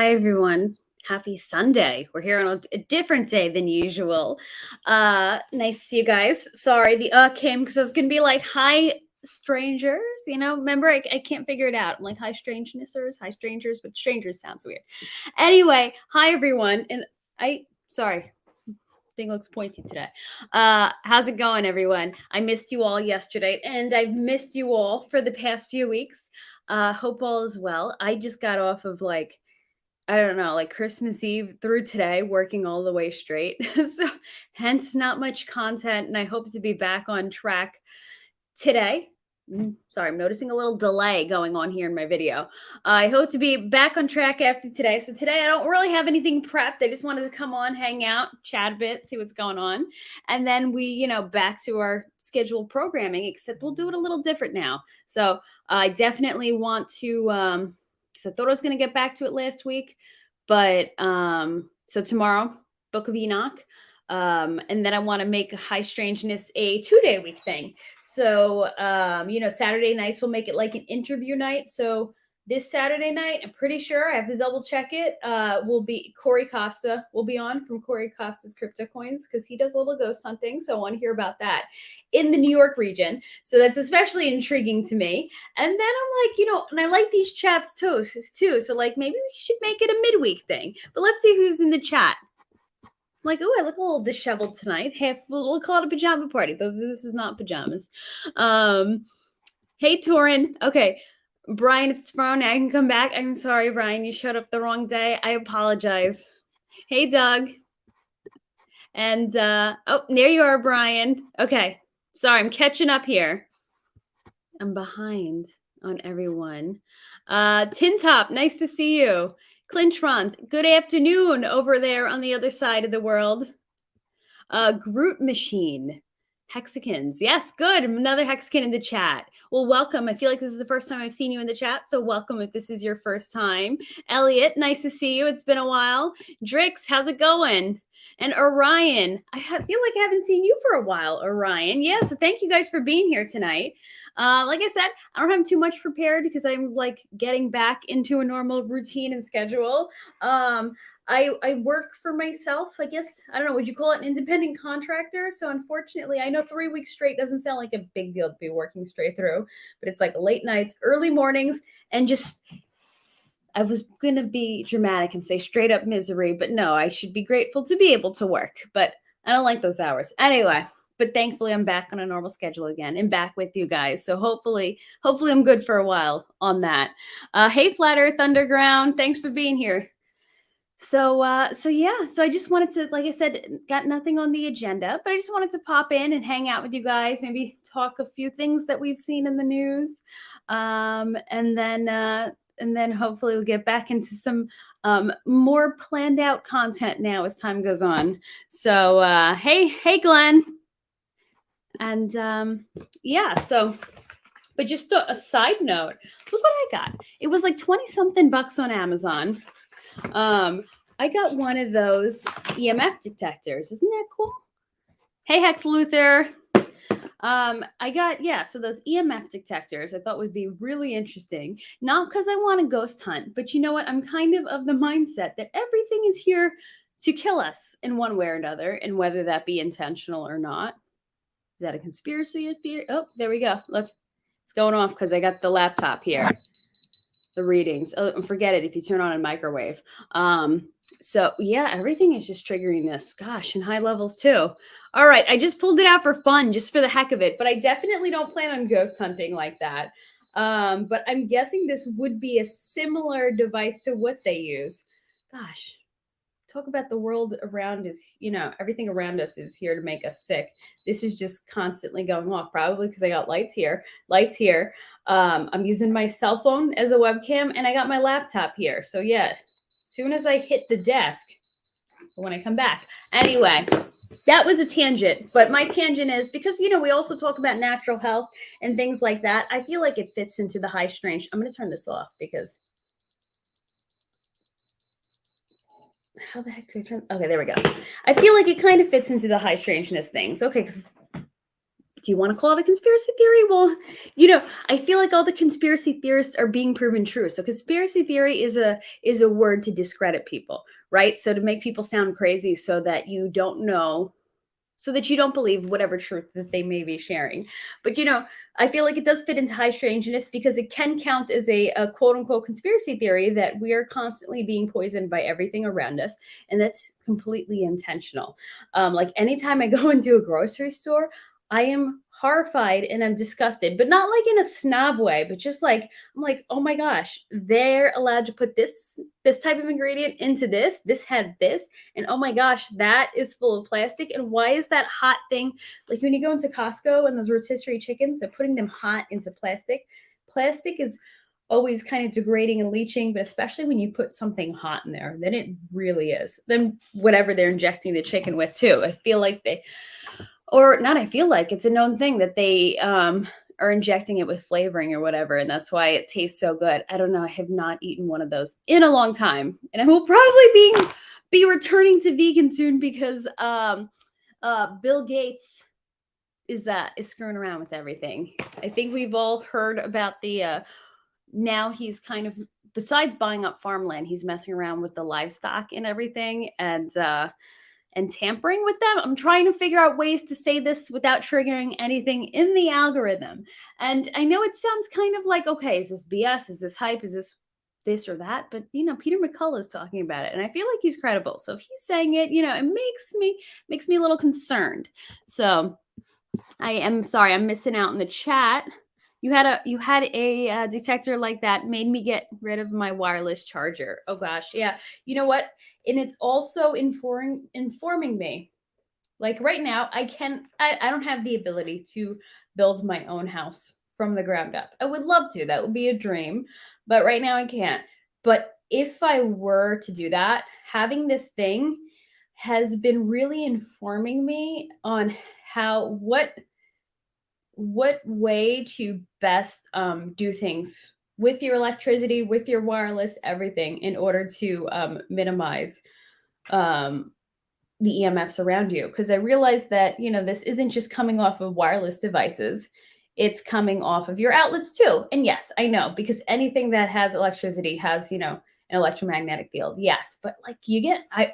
Hi, everyone. Happy Sunday. We're here on a different day than usual. Nice to see you guys. Sorry, the came because I was going to be like, hi, strangers. Remember, I can't figure it out. I'm like, hi, strangenessers, hi, strangers, but strangers sounds weird. Anyway, hi, everyone. And sorry, thing looks pointy today. How's it going, everyone? I missed you all yesterday, and I've missed you all for the past few weeks. Hope all is well. I just got off of I don't know, like Christmas Eve through today, working all the way straight. So hence not much content. And I hope to be back on track today. Sorry, I'm noticing a little delay going on here in my video. I hope to be back on track after today. So today I don't really have anything prepped. I just wanted to come on, hang out, chat a bit, see what's going on. And then we, back to our scheduled programming, except we'll do it a little different now. So I definitely want to, because I thought I was going to get back to it last week, but so tomorrow, Book of Enoch, and then I want to make High Strangeness a 2-day week thing. So Saturday nights we'll make it like an interview night. So this Saturday night, I'm pretty sure I have to double check it. Will be Corey Costa will be on from Corey Costa's Crypto Coins because he does a little ghost hunting. So I want to hear about that in the New York region. So that's especially intriguing to me. And then I'm like, and I like these chats too. So like maybe we should make it a midweek thing. But let's see who's in the chat. I'm like, oh, I look a little disheveled tonight. We'll call it a pajama party, though this is not pajamas. Hey, Torin. Okay. Brian, it's Brown. I can come back. I'm sorry, Brian. You showed up the wrong day. I apologize. Hey, Doug. And, there you are, Brian. Okay. Sorry, I'm catching up here. I'm behind on everyone. Tin Top, nice to see you. Clintrons, good afternoon over there on the other side of the world. Groot Machine. Hexicans. Yes, good. Another Hexican in the chat. Well, welcome. I feel like this is the first time I've seen you in the chat, so welcome if this is your first time. Elliot, nice to see you. It's been a while. Drix, how's it going? And Orion, I feel like I haven't seen you for a while, Orion. Yeah, so thank you guys for being here tonight. Like I said, I don't have too much prepared because I'm like getting back into a normal routine and schedule. I work for myself, I guess. I don't know. Would you call it an independent contractor? So unfortunately, I know 3 weeks straight doesn't sound like a big deal to be working straight through, but it's like late nights, early mornings, and just, I was going to be dramatic and say straight up misery, but no, I should be grateful to be able to work, but I don't like those hours. Anyway, but thankfully I'm back on a normal schedule again and back with you guys. So hopefully I'm good for a while on that. Hey, Flat Earth Underground, thanks for being here. So I just wanted to, like I said, got nothing on the agenda, but I just wanted to pop in and hang out with you guys, maybe talk a few things that we've seen in the news. And then hopefully we'll get back into some more planned out content now as time goes on. So hey Glenn. And but just a side note, look what I got. It was like 20 something bucks on Amazon. I got one of those EMF detectors. Isn't that cool? Hey, Hex Luther. I got, so those EMF detectors I thought would be really interesting. Not because I want to ghost hunt, but you know what? I'm kind of the mindset that everything is here to kill us in one way or another, and whether that be intentional or not. Is that a conspiracy theory? Oh, there we go. Look, it's going off because I got the laptop here. The readings. Oh, forget it if you turn on a microwave. So yeah, everything is just triggering this. Gosh, and high levels too. All right, I just pulled it out for fun, just for the heck of it, but I definitely don't plan on ghost hunting like that. But I'm guessing this would be a similar device to what they use. Gosh, talk about the world around us. Everything around us is here to make us sick. This is just constantly going off, probably because I got lights here. I'm using my cell phone as a webcam, and I got my laptop here. So yeah, as soon as I hit the desk, when I come back. Anyway, that was a tangent, but my tangent is because, we also talk about natural health and things like that. I feel like it fits into the high strange. I'm going to turn this off because how the heck do I turn? Okay, there we go. I feel like it kind of fits into the high strangeness things. Okay, because do you want to call it a conspiracy theory? Well, you know, I feel like all the conspiracy theorists are being proven true. So conspiracy theory is a word to discredit people, right? So to make people sound crazy so that you don't know, so that you don't believe whatever truth that they may be sharing. But you know, I feel like it does fit into high strangeness because it can count as a quote unquote conspiracy theory that we are constantly being poisoned by everything around us, and that's completely intentional. Like anytime I go into a grocery store, I am horrified and I'm disgusted, but not like in a snob way, but just like I'm like, oh my gosh, they're allowed to put this type of ingredient into this. This has this, and oh my gosh, that is full of plastic. And why is that hot thing? Like when you go into Costco and those rotisserie chickens, they're putting them hot into plastic. Plastic is always kind of degrading and leaching, but especially when you put something hot in there, then it really is. Then whatever they're injecting the chicken with, too. I feel like they, or not, I feel like it's a known thing that they are injecting it with flavoring or whatever, and that's why it tastes so good. I don't know. I have not eaten one of those in a long time, and I will probably be returning to vegan soon because Bill Gates is screwing around with everything. I think we've all heard about the now he's kind of, besides buying up farmland, he's messing around with the livestock and everything, and tampering with them. I'm trying to figure out ways to say this without triggering anything in the algorithm. And I know it sounds kind of like, okay, is this BS? Is this hype? Is this or that? But you know, Peter McCullough is talking about it, and I feel like he's credible. So if he's saying it, you know, it makes me a little concerned. So I am sorry, I'm missing out in the chat. You had a detector like that made me get rid of my wireless charger. Oh gosh, yeah. You know what? And it's also informing me. Like right now, I don't have the ability to build my own house from the ground up. I would love to. That would be a dream, but right now I can't. But if I were to do that, having this thing has been really informing me on how what way to best do things with your electricity, with your wireless, everything in order to minimize um, the EMFs around you. Because I realized that, you know, this isn't just coming off of wireless devices, it's coming off of your outlets too. And yes, I know, because anything that has electricity has, you know, an electromagnetic field. Yes, but like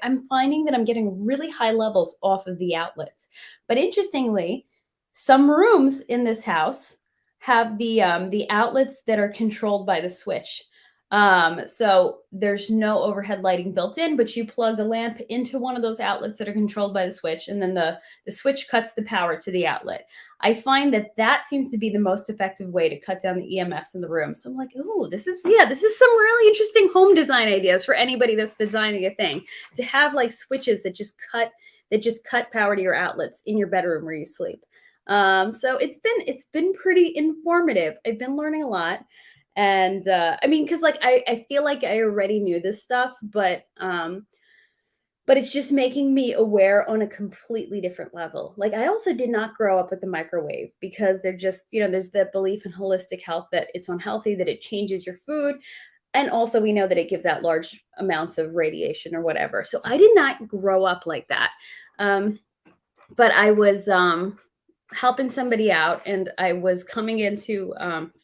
I'm finding that I'm getting really high levels off of the outlets. But interestingly, some rooms in this house have the outlets that are controlled by the switch. So there's no overhead lighting built in, but you plug a lamp into one of those outlets that are controlled by the switch, and then the switch cuts the power to the outlet. I find that that seems to be the most effective way to cut down the EMFs in the room. So I'm like, oh, this is some really interesting home design ideas for anybody that's designing a thing, to have like switches that just cut power to your outlets in your bedroom where you sleep. So it's been pretty informative. I've been learning a lot. And I mean, because like I feel like I already knew this stuff, but it's just making me aware on a completely different level. Like I also did not grow up with the microwave because they're just, you know, there's that belief in holistic health that it's unhealthy, that it changes your food. And also we know that it gives out large amounts of radiation or whatever. So I did not grow up like that. But I was helping somebody out, and I was coming in to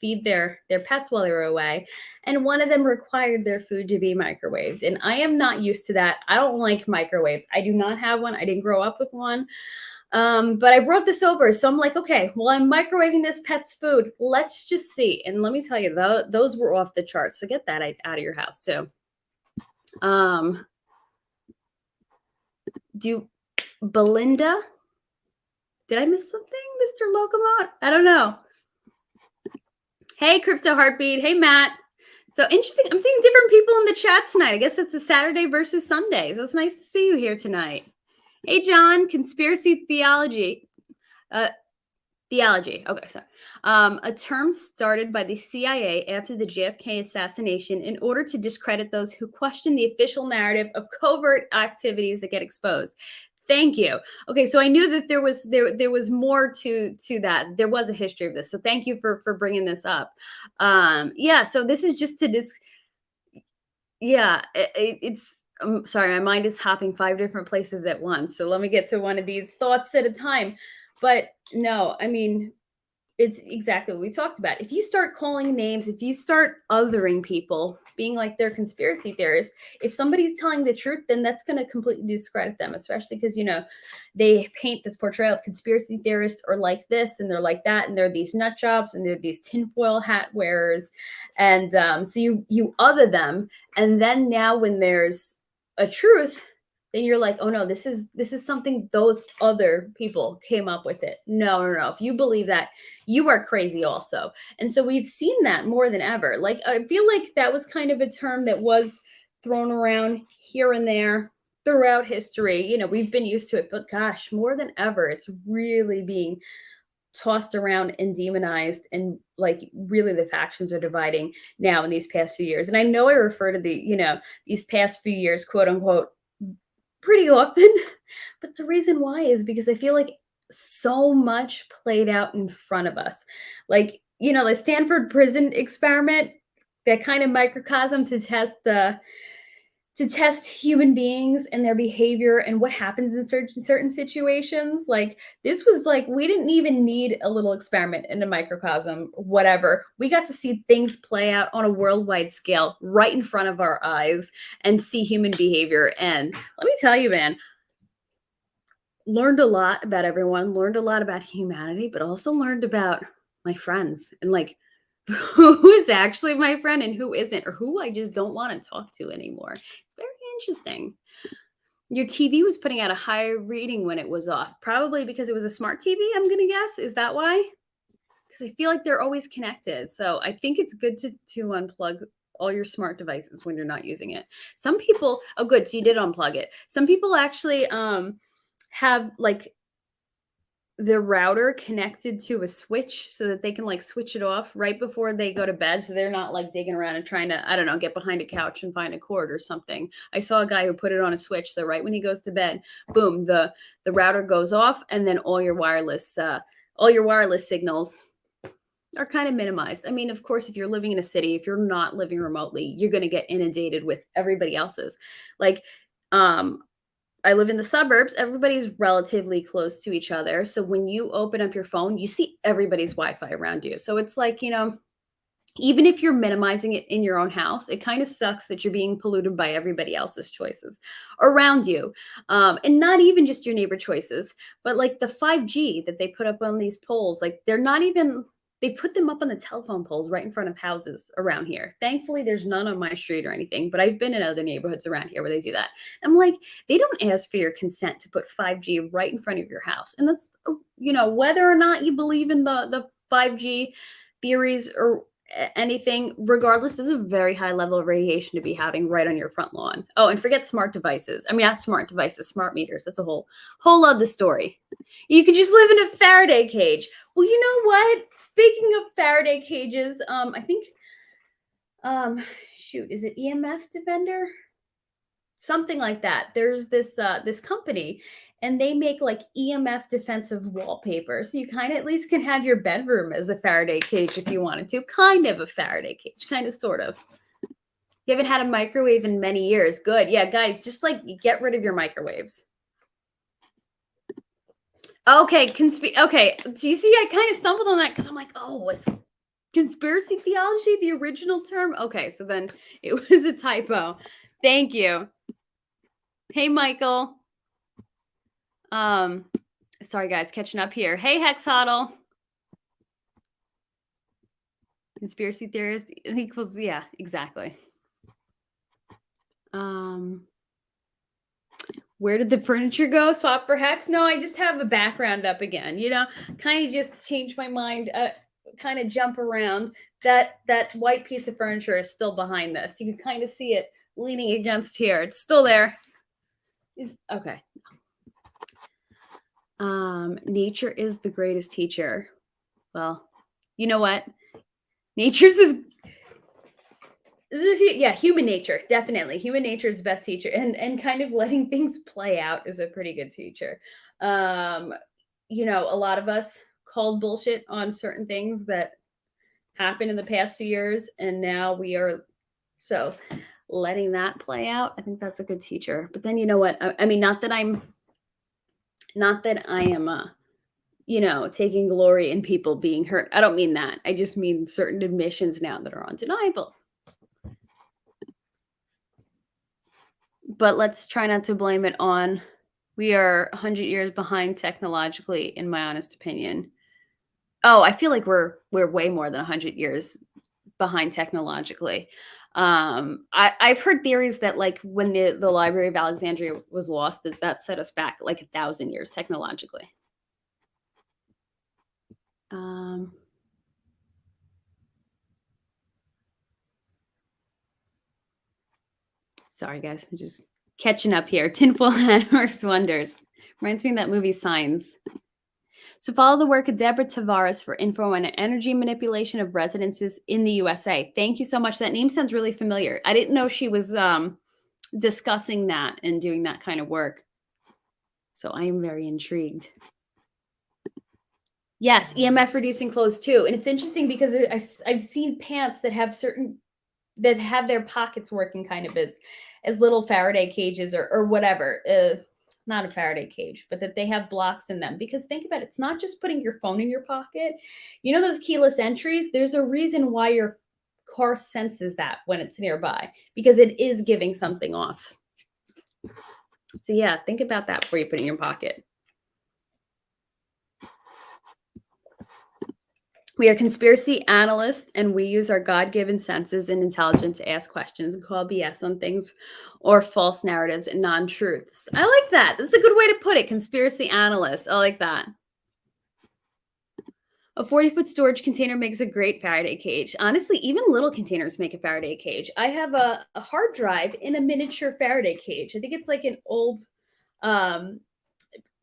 feed their pets while they were away, and one of them required their food to be microwaved, and I am not used to that. I don't like microwaves. I do not have one. I didn't grow up with one. But I brought this over, so I'm like, okay, well, I'm microwaving this pet's food. Let's just see. And let me tell you, those were off the charts. So get that out of your house too. Do Belinda? Did I miss something, Mr. Locomot? I don't know. Hey, Crypto Heartbeat. Hey, Matt. So interesting. I'm seeing different people in the chat tonight. I guess that's a Saturday versus Sunday. So it's nice to see you here tonight. Hey, John. Conspiracy theology. Theology. Okay, sorry. A term started by the CIA after the JFK assassination in order to discredit those who question the official narrative of covert activities that get exposed. Thank you. Okay, so I knew that there was more to that. There was a history of this. So thank you for bringing this up. Yeah. So this is just to Yeah. It's. I'm sorry, my mind is hopping 5 different places at once. So let me get to one of these thoughts at a time. But no, I mean, it's exactly what we talked about. If you start calling names, if you start othering people, being like they're conspiracy theorists, if somebody's telling the truth, then that's going to completely discredit them, especially because, they paint this portrayal of conspiracy theorists or like this and they're like that. And they're these nut jobs and they're these tinfoil hat wearers. And so you other them. And then now when there's a truth, then you're like, oh no, this is something those other people came up with it. No. If you believe that, you are crazy also. And so we've seen that more than ever. Like, I feel like that was kind of a term that was thrown around here and there throughout history. We've been used to it, but gosh, more than ever, it's really being tossed around and demonized, and like really the factions are dividing now in these past few years. And I know I refer to these past few years, quote unquote, pretty often. But the reason why is because I feel like so much played out in front of us. Like, the Stanford prison experiment, that kind of microcosm to test human beings and their behavior and what happens in certain situations. Like, this was like, we didn't even need a little experiment in a microcosm, whatever. We got to see things play out on a worldwide scale right in front of our eyes and see human behavior. And let me tell you, man, learned a lot about everyone, learned a lot about humanity, but also learned about my friends and like who is actually my friend and who isn't, or who I just don't want to talk to anymore. It's very interesting. Your TV was putting out a higher reading when it was off, probably because it was a smart TV, I'm going to guess. Is that why? Because I feel like they're always connected. So I think it's good to unplug all your smart devices when you're not using it. Some people, oh, good. So you did unplug it. Some people actually have like the router connected to a switch so that they can like switch it off right before they go to bed, so they're not like digging around and trying to, I don't know, get behind a couch and find a cord or something. I saw a guy who put it on a switch, so right when he goes to bed, boom, the router goes off, and then all your wireless signals are kind of minimized. I mean, of course, if you're living in a city, if you're not living remotely, you're going to get inundated with everybody else's. Like, I live in the suburbs. Everybody's relatively close to each other. So when you open up your phone, you see everybody's Wi-Fi around you. So it's like, even if you're minimizing it in your own house, it kind of sucks that you're being polluted by everybody else's choices around you. And not even just your neighbor choices, but like the 5G that they put up on these poles, like they're not even, they put them up on the telephone poles right in front of houses around here. Thankfully, there's none on my street or anything, but I've been in other neighborhoods around here where they do that. I'm like, they don't ask for your consent to put 5G right in front of your house. And that's, whether or not you believe in the 5G theories or anything, regardless, there's a very high level of radiation to be having right on your front lawn. Oh, and forget smart devices. I mean, not smart devices, smart meters. That's a whole other story. You could just live in a Faraday cage. Well, you know what? Speaking of Faraday cages, I think, shoot, is it EMF Defender? Something like that. There's this company, and they make like EMF defensive wallpaper. So you kind of at least can have your bedroom as a Faraday cage if you wanted to. Kind of a Faraday cage, kind of, sort of. You haven't had a microwave in many years. Good. Yeah, guys, just like get rid of your microwaves. Okay, okay. Do you see? I kind of stumbled on that because I'm like, oh, was conspiracy theology the original term? Okay, so then it was a typo. Thank you. Hey, Michael. Sorry guys, catching up here. Hey, Hex Huddle. Conspiracy theorist equals, yeah, exactly. Where did the furniture go? Swap for Hex? No, I just have a background up again. Kind of just change my mind, kind of jump around. That white piece of furniture is still behind this. You can kind of see it leaning against here. It's still there. Okay. Nature is the greatest teacher. Well, you know what? Nature's human nature, definitely. Human nature is the best teacher, and kind of letting things play out is a pretty good teacher. A lot of us called bullshit on certain things that happened in the past few years, and now we are letting that play out. I think that's a good teacher. But then you know what? I mean, not that I am taking glory in people being hurt. I don't mean that. I just mean certain admissions now that are undeniable. But let's try not to blame it on we are 100 years behind technologically, in my honest opinion. Oh, I feel like we're way more than 100 years behind technologically. I've heard theories that like when the Library of Alexandria was lost, that set us back like 1,000 years technologically. Sorry guys, I'm just catching up here. Tinfoil Hat works wonders. Reminds me of that movie Signs. So follow the work of Deborah Tavares for info on energy manipulation of residences in the USA. Thank you so much. That name sounds really familiar. I didn't know she was discussing that and doing that kind of work. So I am very intrigued. Yes, EMF reducing clothes too. And it's interesting because I've seen pants that have their pockets working kind of as little Faraday cages or whatever. Not a Faraday cage, but that they have blocks in them. Because think about it, it's not just putting your phone in your pocket. You know those keyless entries? There's a reason why your car senses that when it's nearby, because it is giving something off. So yeah, think about that before you put it in your pocket. We are conspiracy analysts, and we use our God-given senses and intelligence to ask questions and call BS on things or false narratives and non-truths. I like that. That's a good way to put it. Conspiracy analyst. I like that. A 40-foot storage container makes a great Faraday cage. Honestly, even little containers make a Faraday cage. I have a hard drive in a miniature Faraday cage. I think it's like an old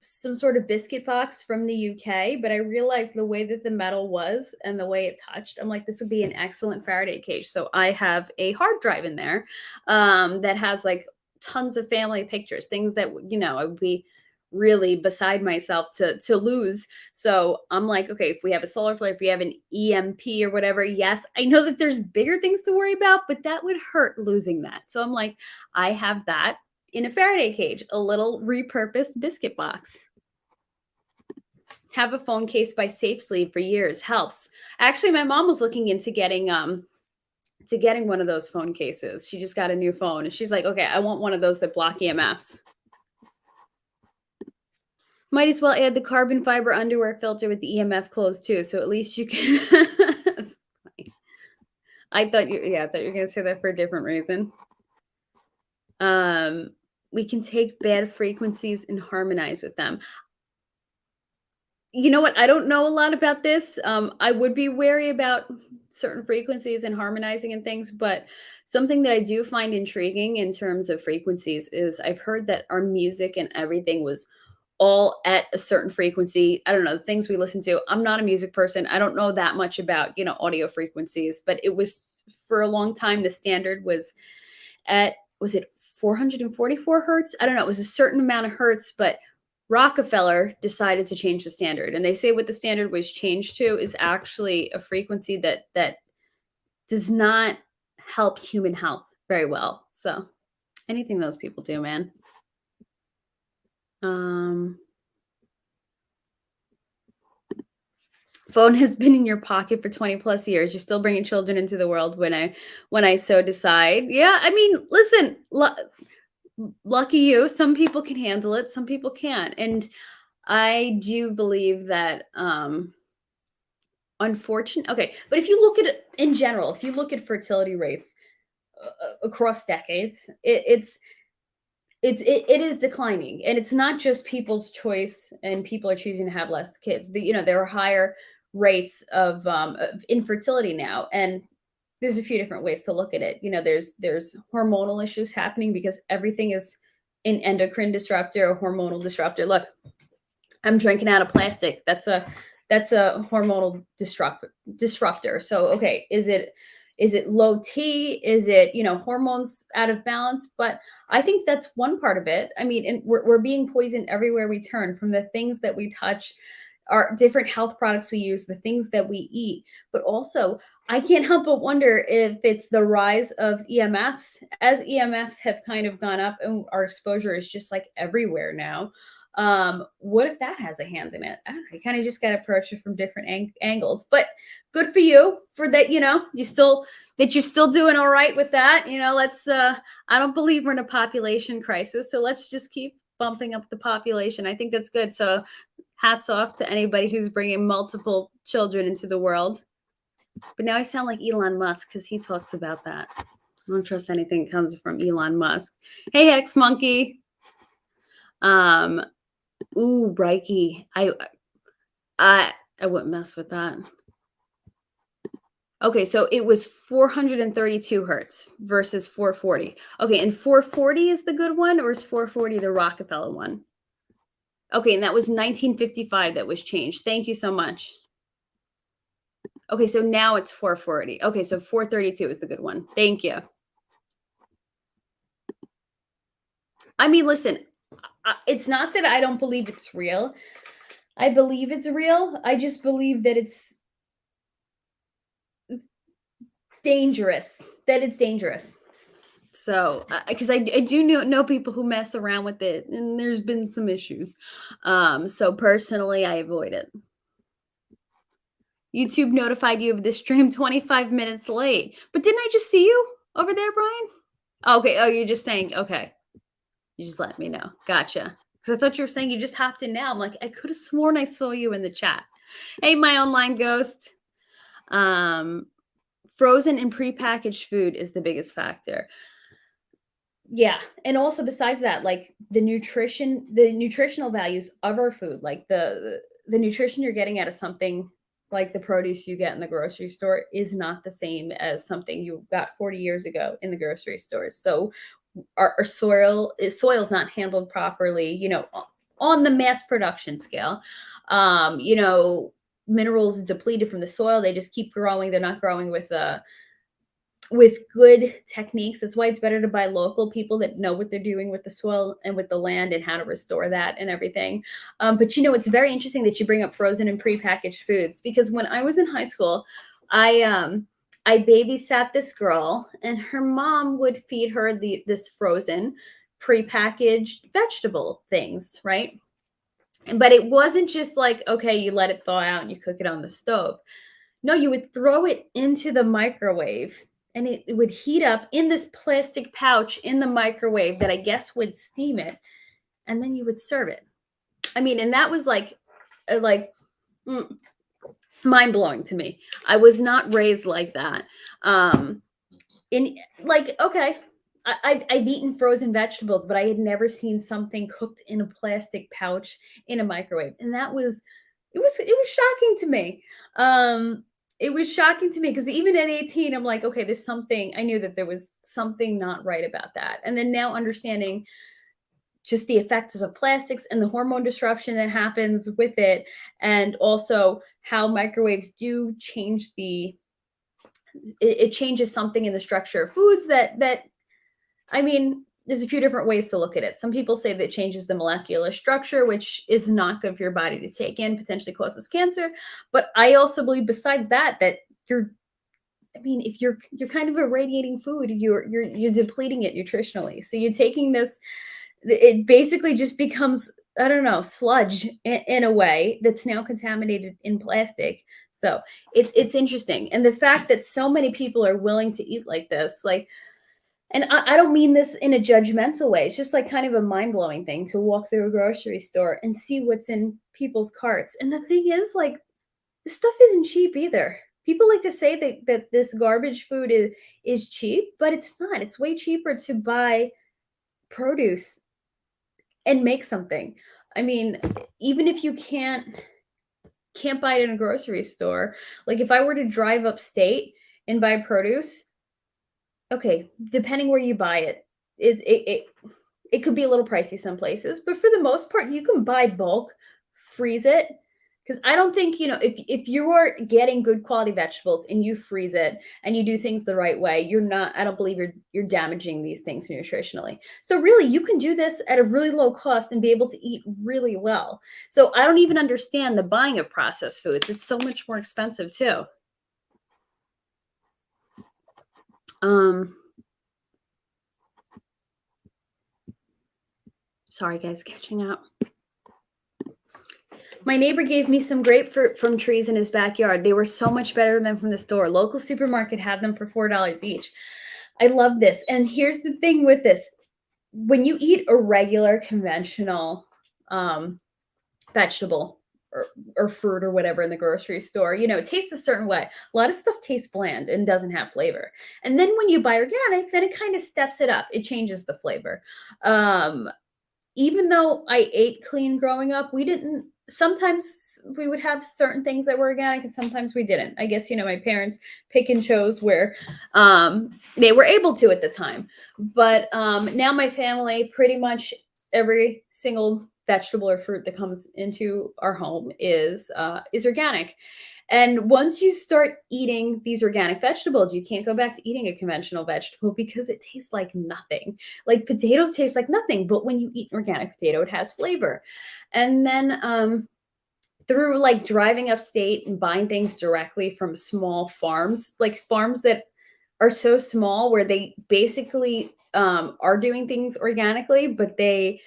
some sort of biscuit box from the UK, but I realized the way that the metal was and the way it touched, I'm like, this would be an excellent Faraday cage. So I have a hard drive in there that has like tons of family pictures, things that, I would be really beside myself to lose. So I'm like, okay, if we have a solar flare, if we have an EMP or whatever, yes, I know that there's bigger things to worry about, but that would hurt losing that. So I'm like, I have that in a Faraday cage, a little repurposed biscuit box. Have a phone case by Safe Sleep for years. Helps. Actually, my mom was looking into getting one of those phone cases. She just got a new phone and she's like, okay, I want one of those that block EMFs. Might as well add the carbon fiber underwear filter with the EMF clothes too, so at least you can. I thought you were gonna say that for a different reason. We can take bad frequencies and harmonize with them. You know what? I don't know a lot about this. I would be wary about certain frequencies and harmonizing and things, but something that I do find intriguing in terms of frequencies is I've heard that our music and everything was all at a certain frequency. I don't know, the things we listen to. I'm not a music person. I don't know that much about, audio frequencies, but it was for a long time the standard was was it 444 hertz? I don't know. It was a certain amount of hertz, but Rockefeller decided to change the standard. And they say what the standard was changed to is actually a frequency that does not help human health very well. So anything those people do, man. Phone has been in your pocket for 20 plus years. You're still bringing children into the world when I so decide. Yeah, I mean, listen, lucky you. Some people can handle it. Some people can't. And I do believe that, unfortunate. Okay. But if you look at it in general, if you look at fertility rates across decades, it is declining, and it's not just people's choice and people are choosing to have less kids. There are higher rates of infertility now, and there's a few different ways to look at it. There's hormonal issues happening because everything is an endocrine disruptor or hormonal disruptor. Look, I'm drinking out of plastic. That's a hormonal disruptor. So okay, is it low T? Is it hormones out of balance? But I think that's one part of it. I mean, and we're being poisoned everywhere we turn, from the things that we touch, our different health products we use, the things that we eat. But also, I can't help but wonder if it's the rise of EMFs. As EMFs have kind of gone up and our exposure is just like everywhere now. What if that has a hand in it? I don't know. You kind of just got to approach it from different angles. But good for you for that. You're still doing all right with that. Let's. I don't believe we're in a population crisis, so let's just keep bumping up the population. I think that's good. So hats off to anybody who's bringing multiple children into the world. But now I sound like Elon Musk because he talks about that. I don't trust anything that comes from Elon Musk. Hey, Hex Monkey. Ooh, Reiki. I wouldn't mess with that. Okay, so it was 432 hertz versus 440. Okay, and 440 is the good one, or is 440 the Rockefeller one? Okay, and that was 1955 that was changed. Thank you so much. Okay, so now it's 440. Okay, so 432 is the good one. Thank you. I mean, listen, it's not that I don't believe it's real. I believe it's real. I just believe that it's dangerous. So, because I do know people who mess around with it, and there's been some issues. So personally, I avoid it. YouTube notified you of the stream 25 minutes late. But didn't I just see you over there, Brian? Okay. Oh, you're just saying, okay. You just let me know. Gotcha. Because I thought you were saying you just hopped in now. I'm like, I could have sworn I saw you in the chat. Hey, my online ghost. Frozen and prepackaged food is the biggest factor. Yeah. And also besides that, like the nutritional values of our food, like the nutrition you're getting out of something like the produce you get in the grocery store is not the same as something you got 40 years ago in the grocery stores. So our soil's not handled properly, on the mass production scale. Minerals depleted from the soil, they just keep growing. They're not growing with good techniques. That's why it's better to buy local people that know what they're doing with the soil and with the land and how to restore that and everything. But it's very interesting that you bring up frozen and prepackaged foods, because when I was in high school, I babysat this girl, and her mom would feed her this frozen prepackaged vegetable things, right? But it wasn't just like, okay, you let it thaw out and you cook it on the stove. No, you would throw it into the microwave, and it would heat up in this plastic pouch in the microwave that I guess would steam it, and then you would serve it. I mean, and that was like mind blowing to me. I was not raised like that. Okay, I've eaten frozen vegetables, but I had never seen something cooked in a plastic pouch in a microwave, and it was shocking to me. It was shocking to me because even at 18, I'm like, okay, there's something. I knew that there was something not right about that, and then now understanding just the effects of plastics and the hormone disruption that happens with it, and also how microwaves do change it changes something in the structure of foods that I mean, there's a few different ways to look at it. Some people say that it changes the molecular structure, which is not good for your body to take in, potentially causes cancer. But I also believe, besides that if you're kind of irradiating food, you're depleting it nutritionally. So you're taking this, it basically just becomes, I don't know, sludge in a way that's now contaminated in plastic. So it's interesting. And the fact that so many people are willing to eat like this, and I don't mean this in a judgmental way. It's just like kind of a mind-blowing thing to walk through a grocery store and see what's in people's carts. And the thing is, like, this stuff isn't cheap either. People like to say that this garbage food is cheap, but it's not. It's way cheaper to buy produce and make something. I mean, even if you can't buy it in a grocery store, like if I were to drive upstate and buy produce, okay, depending where you buy it, it could be a little pricey some places, but for the most part, you can buy bulk, freeze it. Because I don't think, if you are getting good quality vegetables and you freeze it and you do things the right way, I don't believe you're damaging these things nutritionally. So really, you can do this at a really low cost and be able to eat really well. So I don't even understand the buying of processed foods. It's so much more expensive too. Sorry, guys, catching up. My neighbor gave me some grapefruit from trees in his backyard. They were so much better than from the store. Local supermarket had them for $4 each. I love this. And here's the thing with this. When you eat a regular conventional vegetable or fruit or whatever in the grocery store, it tastes a certain way. A lot of stuff tastes bland and doesn't have flavor. And then when you buy organic, then it kind of steps it up. It changes the flavor. Even though I ate clean growing up, sometimes we would have certain things that were organic and sometimes we didn't. I guess, my parents pick and chose where they were able to at the time. But now my family, pretty much every single vegetable or fruit that comes into our home is organic. And once you start eating these organic vegetables, you can't go back to eating a conventional vegetable because it tastes like nothing. Like potatoes taste like nothing, but when you eat an organic potato, it has flavor. And then through like driving upstate and buying things directly from small farms, like farms that are so small where they basically are doing things organically, but they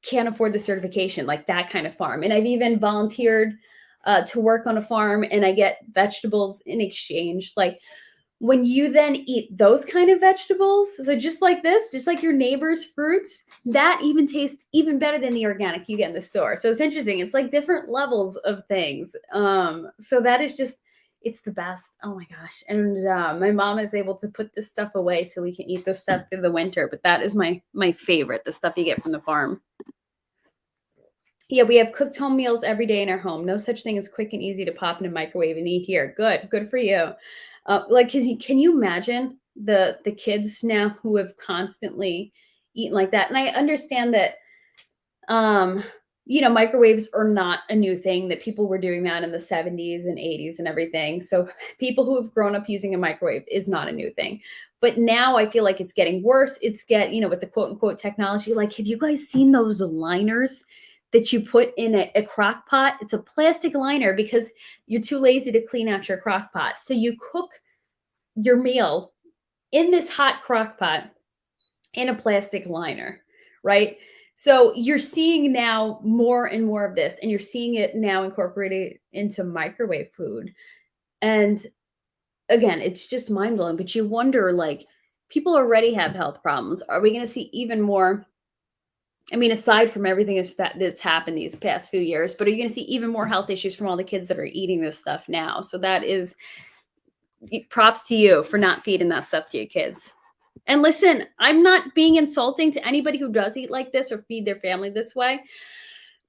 can't afford the certification, like that kind of farm. And I've even volunteered to work on a farm and I get vegetables in exchange. Like when you then eat those kind of vegetables, so just like this, just like your neighbor's fruits, that even tastes even better than the organic you get in the store. So it's interesting. It's like different levels of things. So that is just, it's the best. Oh my gosh. And my mom is able to put this stuff away so we can eat this stuff through the winter. But that is my favorite, the stuff you get from the farm. Yeah, we have cooked home meals every day in our home. No such thing as quick and easy to pop in a microwave and eat here. Good for you. Can you imagine the kids now who have constantly eaten like that? And I understand that, microwaves are not a new thing. That people were doing that in the 70s and 80s and everything. So people who have grown up using a microwave is not a new thing. But now I feel like it's getting worse. With the quote unquote technology. Like, have you guys seen those liners that you put in a crock pot? It's a plastic liner because you're too lazy to clean out your crock pot. So you cook your meal in this hot crock pot in a plastic liner, right? So you're seeing now more and more of this, and you're seeing it now incorporated into microwave food. And again, it's just mind blowing, but you wonder, like, people already have health problems. Are we going to see even more? I mean, aside from everything that's happened these past few years, but are you going to see even more health issues from all the kids that are eating this stuff now? So that is props to you for not feeding that stuff to your kids. And listen, I'm not being insulting to anybody who does eat like this or feed their family this way.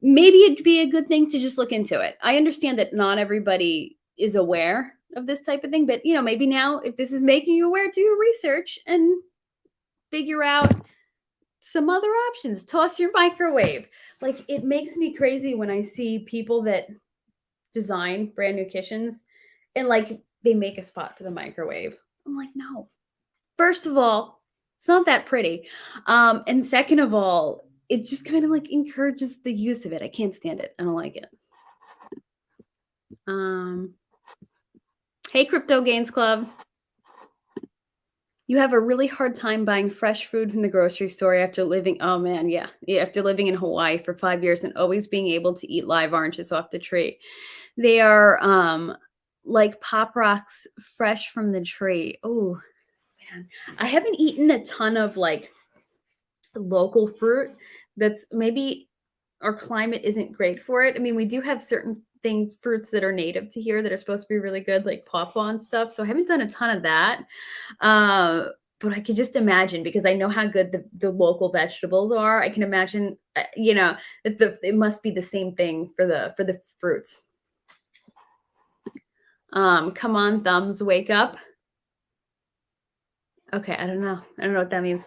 Maybe it'd be a good thing to just look into it. I understand that not everybody is aware of this type of thing, but maybe now if this is making you aware, do your research and figure out some other options. Toss your microwave. Like, it makes me crazy when I see people that design brand new kitchens and like they make a spot for the microwave. I'm like, no. First of all, it's not that pretty. And second of all, it just kind of like encourages the use of it. I can't stand it. I don't like it. Hey, Crypto Gains Club. You have a really hard time buying fresh food from the grocery store after living, oh man, yeah, after living in Hawaii for 5 years and always being able to eat live oranges off the tree. They are like Pop Rocks fresh from the tree. Oh man, I haven't eaten a ton of like local fruit. That's maybe our climate isn't great for it. I mean, we do have certain fruits that are native to here that are supposed to be really good, like pawpaw and stuff. So I haven't done a ton of that. But I could just imagine, because I know how good the local vegetables are. I can imagine, that it must be the same thing for the fruits. Come on, thumbs, wake up. Okay, I don't know what that means.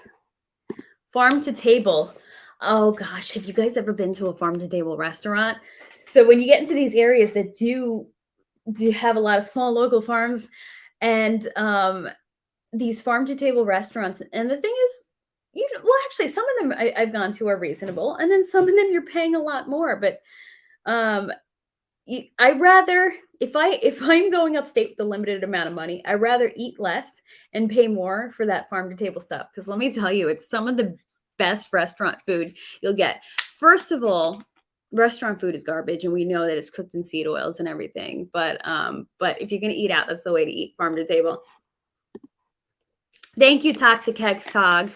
Farm to table. Oh gosh, have you guys ever been to a farm to table restaurant? So when you get into these areas that do have a lot of small local farms and these farm to table restaurants, and the thing is, actually some of them I've gone to are reasonable, and then some of them you're paying a lot more. But I rather, if I'm going upstate with a limited amount of money, I rather eat less and pay more for that farm to table stuff. Because let me tell you, it's some of the best restaurant food you'll get. First of all, restaurant food is garbage, and we know that it's cooked in seed oils and everything. But if you're gonna eat out, that's the way to eat, farm to table. Thank you, Toxic Hexog.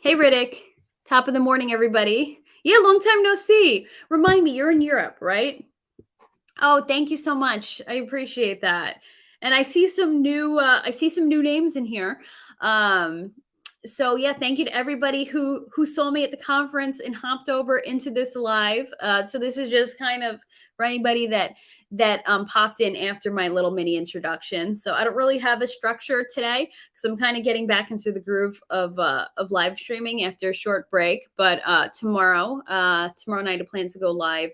Hey, Riddick. Top of the morning, everybody. Yeah, long time no see. Remind me, you're in Europe, right? Oh, thank you so much. I appreciate that. And I see some new names in here. So yeah, thank you to everybody who saw me at the conference and hopped over into this live. So this is just kind of for anybody that popped in after my little mini introduction. So I don't really have a structure today because I'm kind of getting back into the groove of live streaming after a short break. But tomorrow night I plan to go live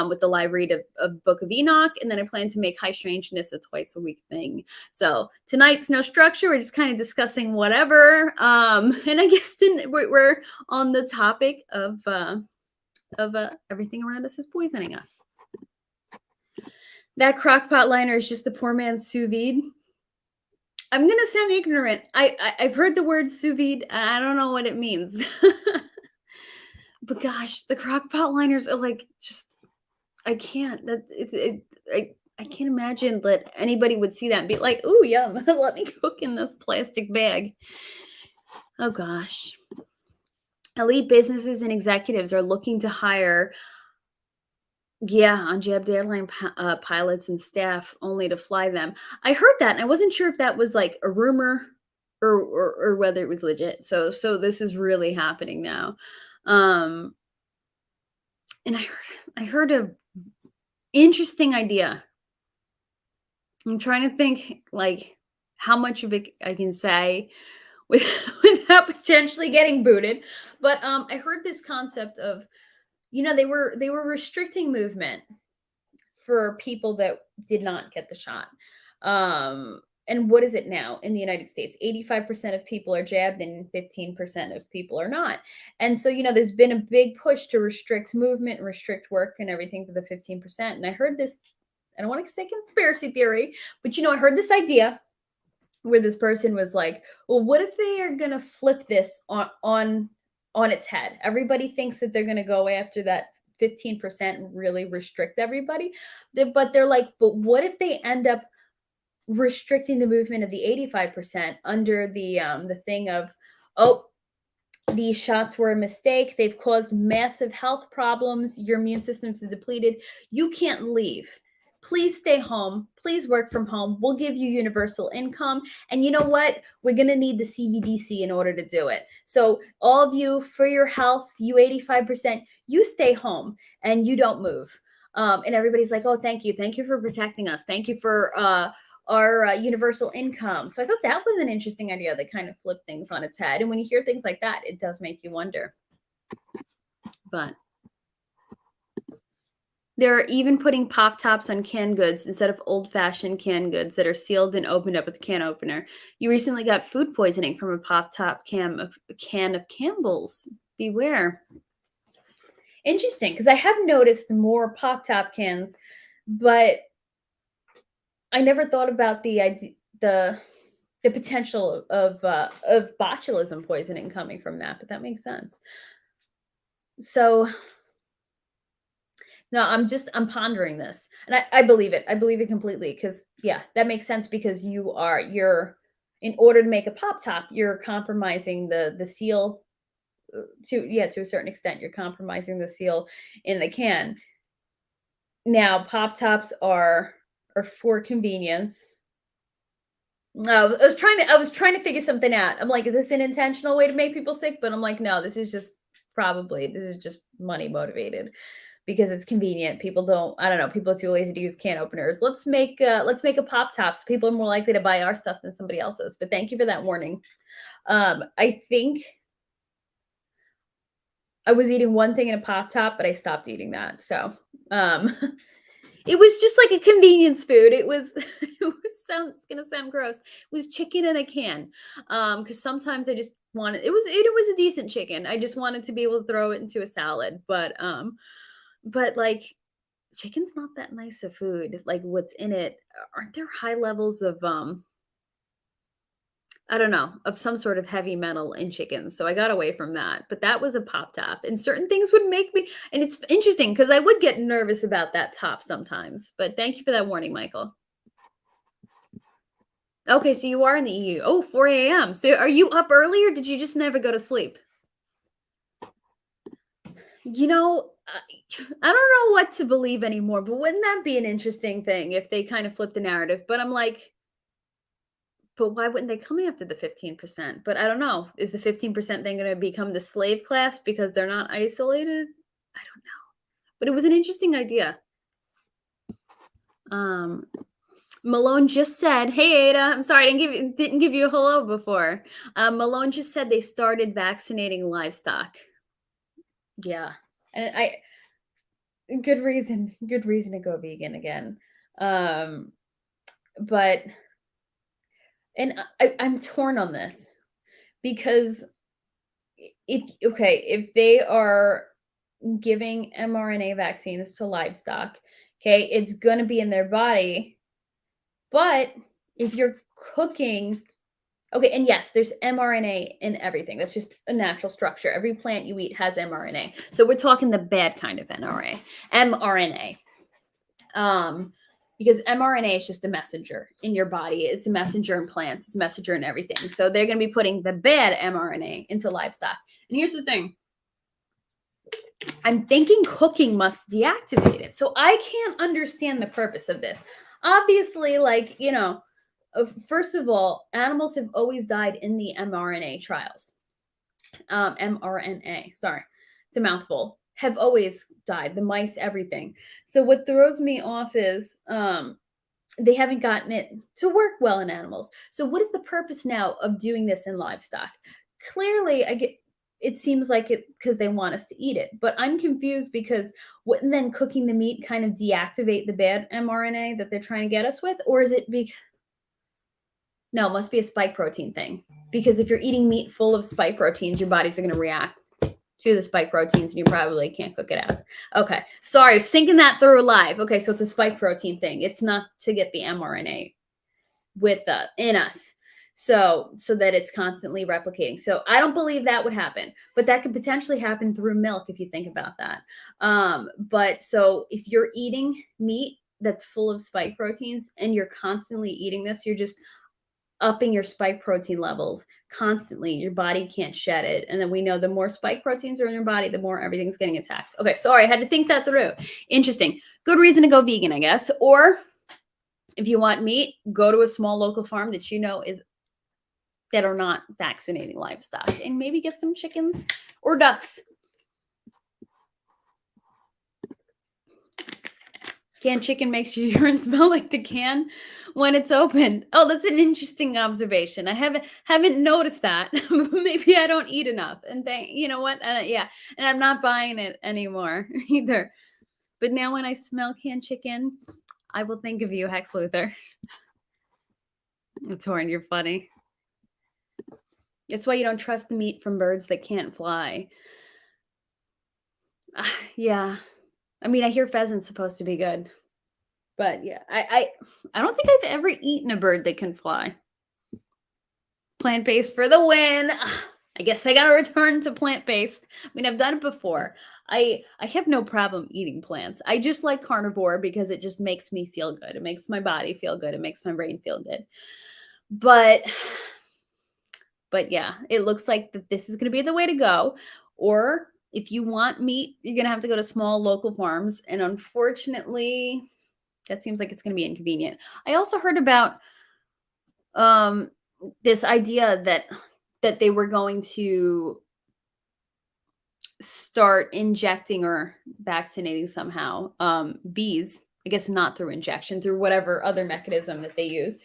with the live read of Book of Enoch, and then I plan to make High Strangeness a twice a week thing. So tonight's no structure; we're just kind of discussing whatever. And I guess we're on the topic of everything around us is poisoning us. That crockpot liner is just the poor man's sous vide. I'm gonna sound ignorant. I've heard the word sous vide, and I don't know what it means. But gosh, the crockpot liners are like just. I can't. I can't imagine that anybody would see that and be like, "Ooh, yum! Let me cook in this plastic bag." Oh gosh. Elite businesses and executives are looking to hire, unjabbed airline pilots and staff only to fly them. I heard that, and I wasn't sure if that was like a rumor or whether it was legit. So this is really happening now. And I heard a interesting idea. I'm trying to think like how much of it I can say without potentially getting booted. But I heard this concept of, they were restricting movement for people that did not get the shot. And what is it now in the United States? 85% of people are jabbed and 15% of people are not. And so, there's been a big push to restrict movement and restrict work and everything for the 15%. And I heard this, I don't want to say conspiracy theory, but I heard this idea where this person was like, well, what if they are going to flip this on its head? Everybody thinks that they're going to go after that 15% and really restrict everybody. But they're like, but what if they end up restricting the movement of the 85% under the thing of, oh, these shots were a mistake. They've caused massive health problems. Your immune system is depleted. You can't leave. Please stay home. Please work from home. We'll give you universal income. And you know what? We're going to need the CBDC in order to do it. So all of you, for your health, you 85%, you stay home and you don't move. And everybody's like, oh, thank you. Thank you for protecting us. Thank you for our universal income. So I thought that was an interesting idea that kind of flipped things on its head. And when you hear things like that, it does make you wonder. But they're even putting pop tops on canned goods instead of old-fashioned canned goods that are sealed and opened up with a can opener. You recently got food poisoning from a pop top can of Campbell's. Beware. Interesting, because I have noticed more pop top cans, but I never thought about the potential of botulism poisoning coming from that, but that makes sense. So no, I'm pondering this, and I believe it. I believe it completely because that makes sense because you're in order to make a pop top, you're compromising the seal to a certain extent. You're compromising the seal in the can. Now, pop tops are for convenience. No, I was trying to figure something out. I'm like, is this an intentional way to make people sick? But I'm like, no, this is just money motivated because it's convenient. People are too lazy to use can openers. Let's make a pop top so people are more likely to buy our stuff than somebody else's. But thank you for that warning. I think I was eating one thing in a pop top, but I stopped eating that. So, it was just like a convenience food. It's gonna sound gross. It was chicken in a can. Because sometimes I just wanted it was a decent chicken. I just wanted to be able to throw it into a salad. But like chicken's not that nice of food. Like what's in it, aren't there high levels of I don't know, of some sort of heavy metal in chickens. So I got away from that. But that was a pop top. And certain things would make me, and it's interesting because I would get nervous about that top sometimes. But thank you for that warning, Michael. Okay, so you are in the EU. Oh, 4 a.m. So are you up early or did you just never go to sleep? You know, I don't know what to believe anymore, but wouldn't that be an interesting thing if they kind of flipped the narrative? But I'm like, but why wouldn't they come after the 15%? But I don't know. Is the 15% thing going to become the slave class because they're not isolated? I don't know. But it was an interesting idea. Um, Malone just said, "Hey Ada, I'm sorry I didn't give you a hello before." Malone just said they started vaccinating livestock. Yeah, and good reason to go vegan again. Um, but and I'm torn on this because if they are giving mRNA vaccines to livestock, okay, it's going to be in their body. But if you're cooking, okay, and yes, there's mRNA in everything. That's just a natural structure. Every plant you eat has mRNA. So we're talking the bad kind of mRNA. Because mRNA is just a messenger in your body. It's a messenger in plants. It's a messenger in everything. So they're going to be putting the bad mRNA into livestock. And here's the thing. I'm thinking cooking must deactivate it. So I can't understand the purpose of this. Obviously, first of all, animals have always died in the mRNA trials. mRNA, sorry, it's a mouthful, have always died, the mice, everything. So what throws me off is they haven't gotten it to work well in animals. So what is the purpose now of doing this in livestock? Clearly, it seems like it because they want us to eat it. But I'm confused because wouldn't then cooking the meat kind of deactivate the bad mRNA that they're trying to get us with? Or is it no, it must be a spike protein thing. Because if you're eating meat full of spike proteins, your bodies are going to react to the spike proteins and you probably can't cook it out. Okay. Sorry, thinking that through live. Okay, so it's a spike protein thing. It's not to get the mRNA with in us. So that it's constantly replicating. So I don't believe that would happen, but that could potentially happen through milk if you think about that. But so if you're eating meat that's full of spike proteins and you're constantly eating this, you're just upping your spike protein levels constantly. Your body can't shed it. And then we know the more spike proteins are in your body, the more everything's getting attacked. Okay, sorry, I had to think that through. Interesting. Good reason to go vegan, I guess. Or if you want meat, go to a small local farm that you know that are not vaccinating livestock and maybe get some chickens or ducks. Canned chicken makes your urine smell like the can when it's opened. Oh, that's an interesting observation. I haven't noticed that. Maybe I don't eat enough. And you know what? Yeah, and I'm not buying it anymore either. But now when I smell canned chicken, I will think of you, Hex Luther. Torn, you're funny. It's why you don't trust the meat from birds that can't fly. Yeah. I mean, I hear pheasant's supposed to be good. But yeah, I don't think I've ever eaten a bird that can fly. Plant-based for the win. I guess I gotta return to plant-based. I mean, I've done it before. I have no problem eating plants. I just like carnivore because it just makes me feel good. It makes my body feel good. It makes my brain feel good. But yeah, it looks like that this is gonna be the way to go. Or if you want meat, you're gonna have to go to small local farms. And unfortunately, that seems like it's going to be inconvenient. I also heard about this idea that they were going to start injecting or vaccinating somehow bees. I guess not through injection, through whatever other mechanism that they use.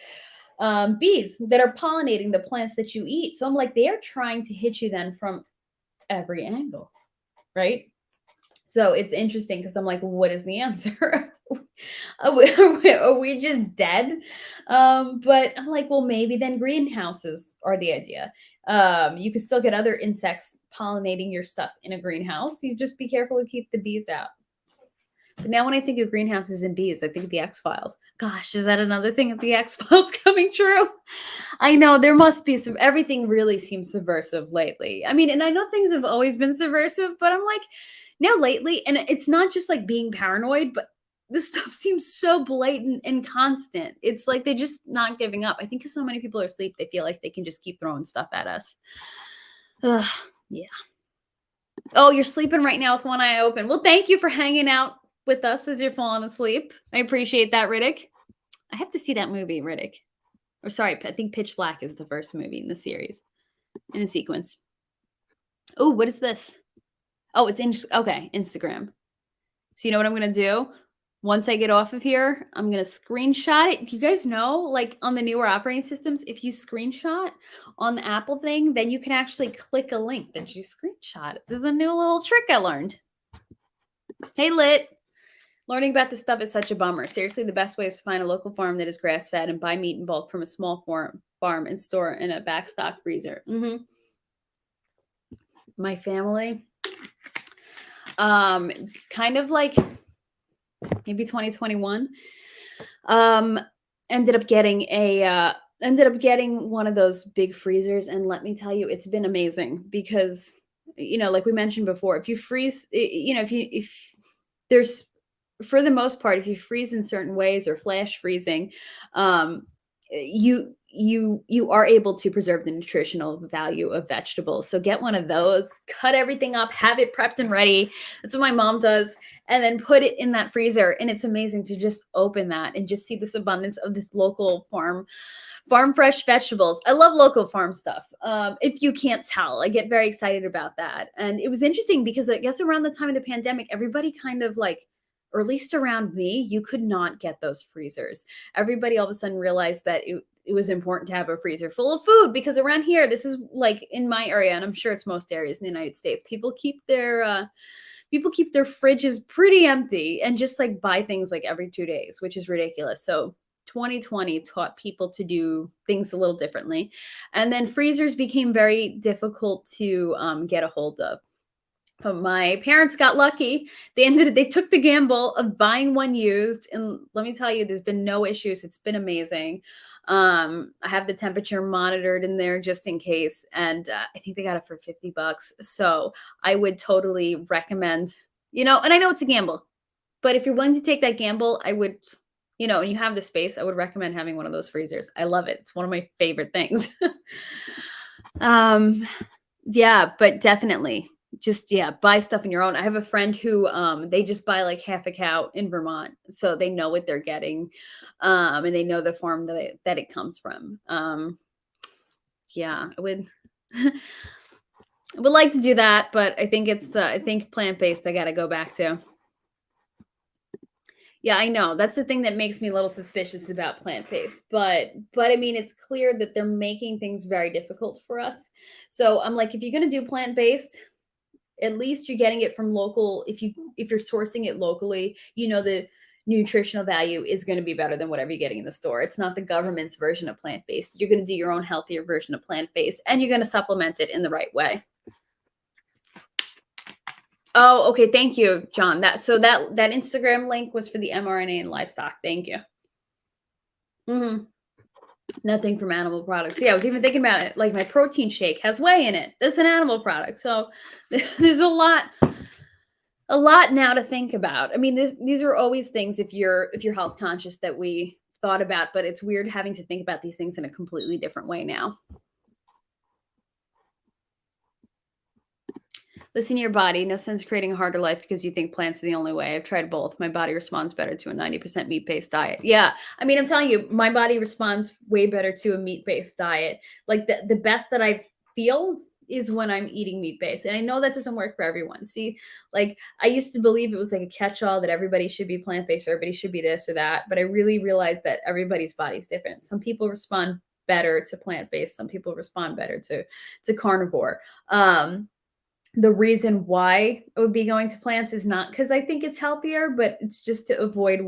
Bees that are pollinating the plants that you eat. So I'm like, they are trying to hit you then from every angle, right? So it's interesting because I'm like, what is the answer? Are we just dead? But I'm like, well, maybe then greenhouses are the idea. You can still get other insects pollinating your stuff in a greenhouse. You just be careful to keep the bees out. But now when I think of greenhouses and bees, I think of the X-Files. Gosh, is that another thing of the X-Files coming true? I know there must be some, everything really seems subversive lately. I mean, and I know things have always been subversive, but I'm like, now lately, and it's not just like being paranoid, but this stuff seems so blatant and constant. It's like they're just not giving up. I think because so many people are asleep, they feel like they can just keep throwing stuff at us. Ugh, yeah. Oh, you're sleeping right now with one eye open. Well, thank you for hanging out with us as you're falling asleep. I appreciate that, Riddick. I have to see that movie, Riddick. Or sorry, I think Pitch Black is the first movie in the series, in the sequence. Oh, what is this? Oh, it's okay, Instagram. So you know what I'm going to do? Once I get off of here, I'm going to screenshot it. You guys know, like on the newer operating systems, if you screenshot on the Apple thing, then you can actually click a link that you screenshot. There's a new little trick I learned. Hey, Lit. Learning about this stuff is such a bummer. Seriously, the best way is to find a local farm that is grass-fed and buy meat in bulk from a small farm and store in a backstock freezer. My family, kind of like maybe 2021, ended up getting one of those big freezers, and let me tell you, it's been amazing because, you know, like we mentioned before, if you freeze, you know, if there's, for the most part, if you freeze in certain ways or flash freezing, you are able to preserve the nutritional value of vegetables. So get one of those, cut everything up, have it prepped and ready. That's what my mom does. And then put it in that freezer. And it's amazing to just open that and just see this abundance of this local farm fresh vegetables. I love local farm stuff. If you can't tell, I get very excited about that. And it was interesting because I guess around the time of the pandemic, everybody kind of like, or at least around me, you could not get those freezers. Everybody all of a sudden realized that it was important to have a freezer full of food, because around here, this is like in my area, and I'm sure it's most areas in the United States, people keep their fridges pretty empty and just like buy things like every 2 days, which is ridiculous. So 2020 taught people to do things a little differently. And then freezers became very difficult to get a hold of. But my parents got lucky. They took the gamble of buying one used. And let me tell you, there's been no issues. It's been amazing. I have the temperature monitored in there just in case. And I think they got it for $50. So I would totally recommend, you know, and I know it's a gamble, but if you're willing to take that gamble, I would, you know, and you have the space, I would recommend having one of those freezers. I love it. It's one of my favorite things. Yeah, but definitely just, yeah, buy stuff in your own. I have a friend who, they just buy like half a cow in Vermont. So they know what they're getting. And they know the farm that it comes from. Yeah, I would, I would like to do that, but I think I think plant-based, I got to go back to. Yeah, I know. That's the thing that makes me a little suspicious about plant-based. But I mean, it's clear that they're making things very difficult for us. So I'm like, if you're going to do plant-based, at least you're getting it from local. If you're sourcing it locally, you know, the nutritional value is going to be better than whatever you're getting in the store. It's not the government's version of plant-based. You're going to do your own healthier version of plant-based, and you're going to supplement it in the right way. Oh, okay. Thank you, John. That Instagram link was for the mRNA and livestock. Thank you. Nothing from animal products. Yeah, I was even thinking about it. Like my protein shake has whey in it. That's an animal product. So there's a lot now to think about. I mean, these are always things, if you're health conscious, that we thought about, but it's weird having to think about these things in a completely different way now. Listen to your body. No sense creating a harder life because you think plants are the only way. I've tried both. My body responds better to a 90% meat-based diet. Yeah. I mean, I'm telling you, my body responds way better to a meat-based diet. Like the best that I feel is when I'm eating meat-based. And I know that doesn't work for everyone. See, like I used to believe it was like a catch-all that everybody should be plant-based, or everybody should be this or that. But I really realized that everybody's body's different. Some people respond better to plant-based. Some people respond better to carnivore. The reason why I would be going to plants is not because I think it's healthier, but it's just to avoid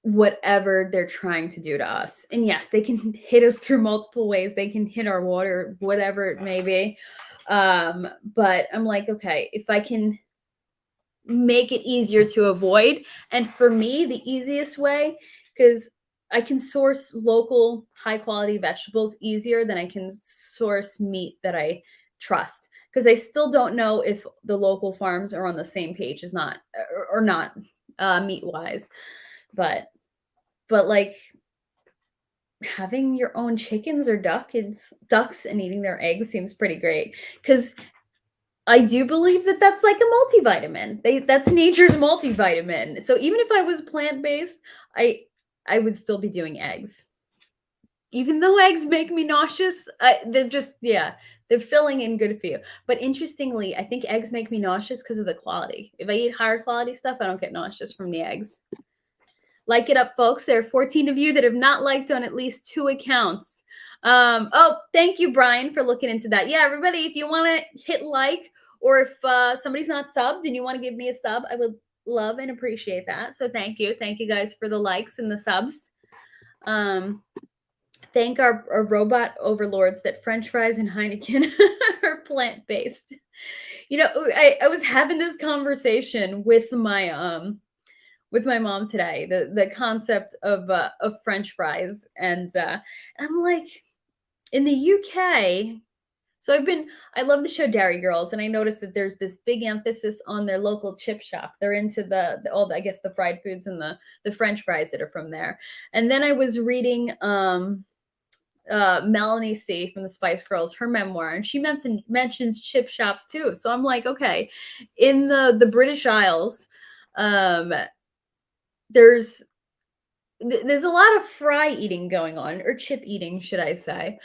whatever they're trying to do to us. And yes, they can hit us through multiple ways. They can hit our water, whatever it may be. But I'm like, okay, if I can make it easier to avoid. And for me, the easiest way, because I can source local high quality vegetables easier than I can source meat that I trust. Because I still don't know if the local farms are on the same page as not or not meat wise. But like having your own chickens or ducks and eating their eggs seems pretty great. Because I do believe that that's like a multivitamin. That's nature's multivitamin. So even if I was plant-based, I would still be doing eggs. Even though eggs make me nauseous, they're just they're filling and good for you. But interestingly, I think eggs make me nauseous because of the quality. If I eat higher quality stuff, I don't get nauseous from the eggs. Like it up, folks. There are 14 of you that have not liked on at least 2 accounts. Oh, thank you, Brian, for looking into that. Yeah, everybody, if you want to hit like, or if somebody's not subbed and you want to give me a sub, I would love and appreciate that. So thank you. Thank you guys for the likes and the subs. Thank our robot overlords that French fries and Heineken are plant-based. You know, I was having this conversation with my mom today, the concept of French fries, and I'm like, in the UK. So I love the show Dairy Girls, and I noticed that there's this big emphasis on their local chip shop. They're into I guess the fried foods and the French fries that are from there. And then I was reading Melanie C from the Spice Girls, her memoir, and she mentions chip shops too. So I'm like, okay, in the British Isles, there's a lot of fry eating going on, or chip eating, should I say.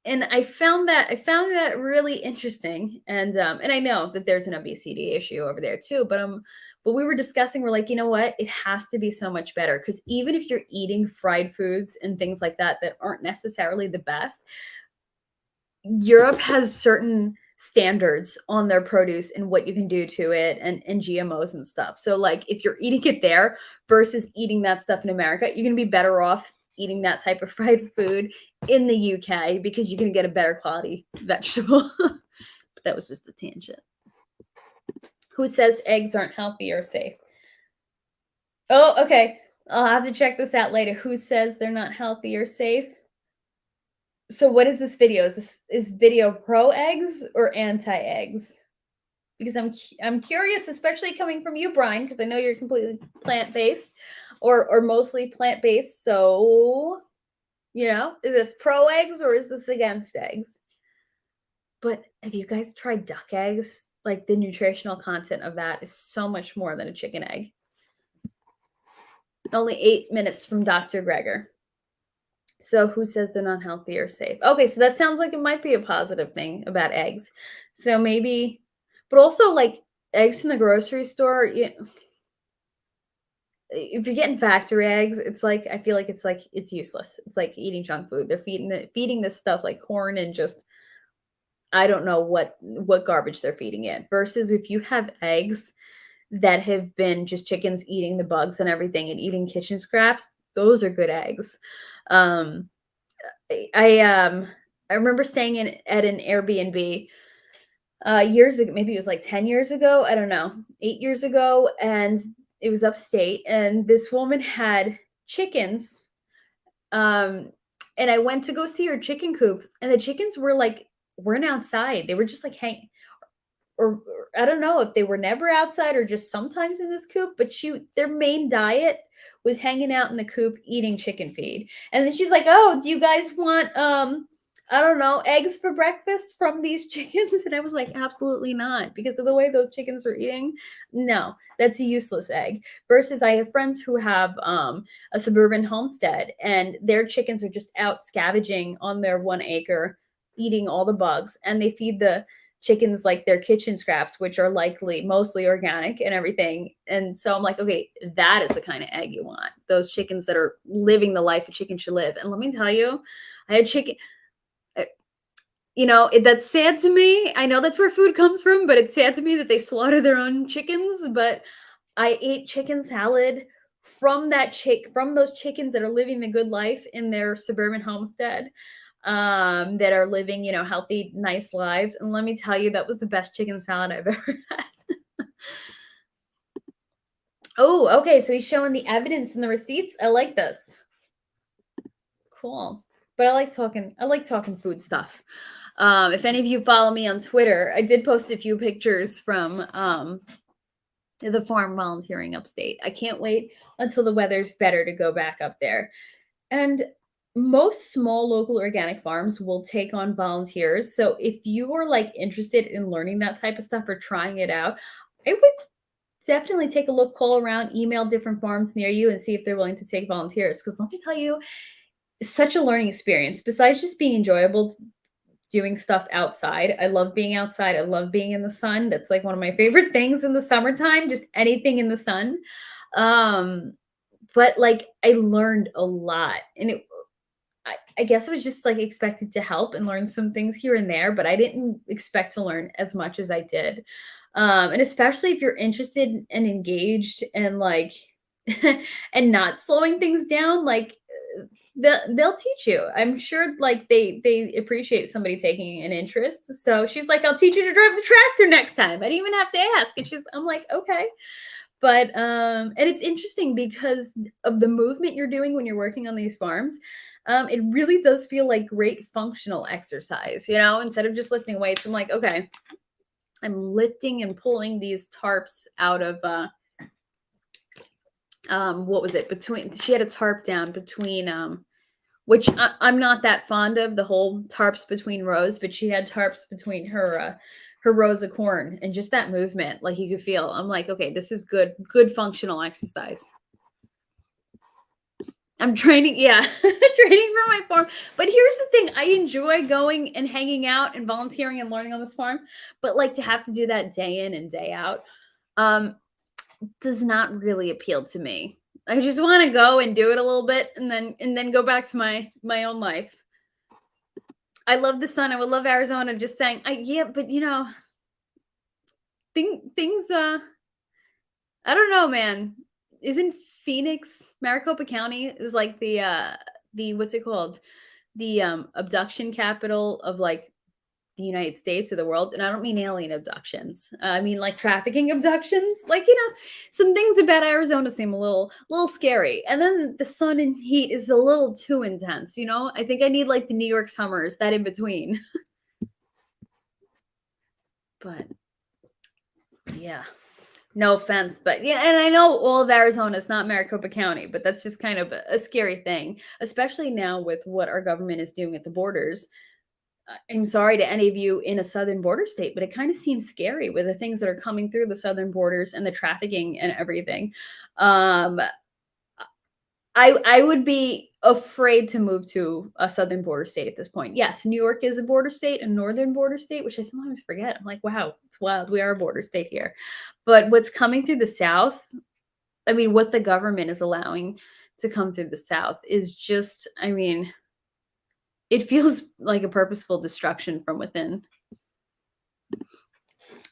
And I found that really interesting. And I know that there's an obesity issue over there too, but we were discussing, we're like, you know what? It has to be so much better, because even if you're eating fried foods and things like that aren't necessarily the best, Europe has certain standards on their produce and what you can do to it, and GMOs and stuff. So like if you're eating it there versus eating that stuff in America, you're going to be better off eating that type of fried food in the UK, because you're going to get a better quality vegetable. But that was just a tangent. Who says eggs aren't healthy or safe? Oh, okay. I'll have to check this out later. Who says they're not healthy or safe? So what is this video? Is video pro eggs or anti eggs? Because I'm curious, especially coming from you, Brian, because I know you're completely plant-based or mostly plant-based. So, you know, is this pro eggs or is this against eggs? But have you guys tried duck eggs? Like, the nutritional content of that is so much more than a chicken egg. Only 8 minutes from Dr. Greger. So who says they're not healthy or safe? Okay, so that sounds like it might be a positive thing about eggs. So maybe, but also like eggs from the grocery store, if you're getting factory eggs, it's like, I feel like it's useless. It's like eating junk food. They're feeding this stuff like corn and just, I don't know what garbage they're feeding it. Versus if you have eggs that have been just chickens eating the bugs and everything and eating kitchen scraps, those are good eggs. I remember staying at an Airbnb years ago, maybe it was like 10 years ago, I don't know, 8 years ago, and it was upstate, and this woman had chickens. And I went to go see her chicken coop, and the chickens weren't outside. They were just like or I don't know if they were never outside or just sometimes in this coop, but their main diet was hanging out in the coop eating chicken feed. And then she's like, "Oh, do you guys want I don't know, eggs for breakfast from these chickens?" And I was like, "Absolutely not," because of the way those chickens were eating. No, that's a useless egg. Versus I have friends who have a suburban homestead, and their chickens are just out scavenging on their 1 acre, eating all the bugs, and they feed the chickens like their kitchen scraps, which are likely mostly organic and everything. And so I'm like, okay, that is the kind of egg you want. Those chickens that are living the life a chicken should live. And let me tell you, I had chicken, that's sad to me. I know that's where food comes from, but it's sad to me that they slaughter their own chickens. But I ate chicken salad from those chickens that are living the good life in their suburban homestead, that are living, healthy, nice lives. And let me tell you, that was the best chicken salad I've ever had. Oh, okay. So he's showing the evidence and the receipts. I like this. Cool. But I like talking food stuff. If any of you follow me on Twitter, I did post a few pictures from the farm volunteering upstate. I can't wait until the weather's better to go back up there. And most small local organic farms will take on volunteers. So if you are like interested in learning that type of stuff or trying it out, I would definitely take a look, call around, email different farms near you and see if they're willing to take volunteers. Because let me tell you, it's such a learning experience. Besides just being enjoyable, doing stuff outside. I love being outside. I love being in the sun. That's like one of my favorite things in the summertime, just anything in the sun. Um, but like I learned a lot and I guess I was just like expected to help and learn some things here and there, but I didn't expect to learn as much as I did. And especially if you're interested and engaged and like and not slowing things down, like they'll teach you. I'm sure like they appreciate somebody taking an interest. So she's like, I'll teach you to drive the tractor next time. I didn't even have to ask. And I'm like, okay. But and it's interesting because of the movement you're doing when you're working on these farms. It really does feel like great functional exercise, instead of just lifting weights. I'm like, okay, I'm lifting and pulling these tarps out of what was it between she had a tarp down between which I'm not that fond of the whole tarps between rows, but she had tarps between her rows of corn and just that movement, like you could feel. I'm like, okay, this is good functional exercise. I'm training, yeah, training for my farm. But here's the thing, I enjoy going and hanging out and volunteering and learning on this farm, but like to have to do that day in and day out does not really appeal to me. I just want to go and do it a little bit and then go back to my own life. I love the sun. I would love Arizona. Just saying, yeah, but things. I don't know, man. Isn't Phoenix, Maricopa County is like the what's it called? The abduction capital of like the United States or the world. And I don't mean alien abductions. I mean like trafficking abductions. Like, some things about Arizona seem a little scary. And then the sun and heat is a little too intense, I think I need like the New York summers, that in between. But yeah. No offense, but yeah, and I know all of Arizona is not Maricopa County, but that's just kind of a scary thing, especially now with what our government is doing at the borders. I'm sorry to any of you in a southern border state, but it kind of seems scary with the things that are coming through the southern borders and the trafficking and everything. I would be afraid to move to a southern border state at this point. Yes, New York is a border state, a northern border state, which I sometimes forget. I'm like, wow, it's wild. We are a border state here. But what's coming through the South, I mean, what the government is allowing to come through the South is just, I mean, it feels like a purposeful destruction from within.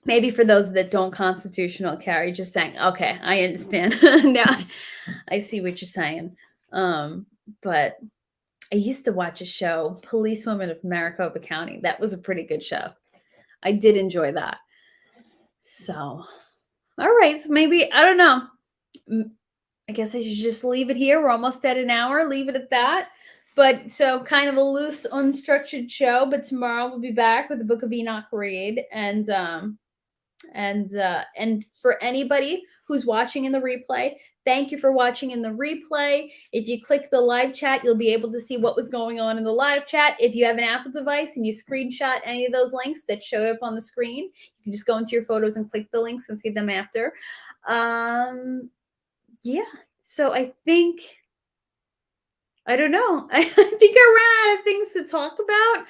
Maybe for those that don't constitutional carry, just saying, okay, I understand. Now I see what you're saying. But I used to watch a show, Policewoman of Maricopa County. That was a pretty good show. I did enjoy that. So, all right. So maybe, I don't know. I guess I should just leave it here. We're almost at an hour. Leave it at that. But so kind of a loose, unstructured show. But tomorrow we'll be back with the Book of Enoch read. And for anybody who's watching in the replay, thank you for watching in the replay. If you click the live chat, you'll be able to see what was going on in the live chat. If you have an Apple device and you screenshot any of those links that showed up on the screen, you can just go into your photos and click the links and see them after. Yeah. So I don't know. I think I ran out of things to talk about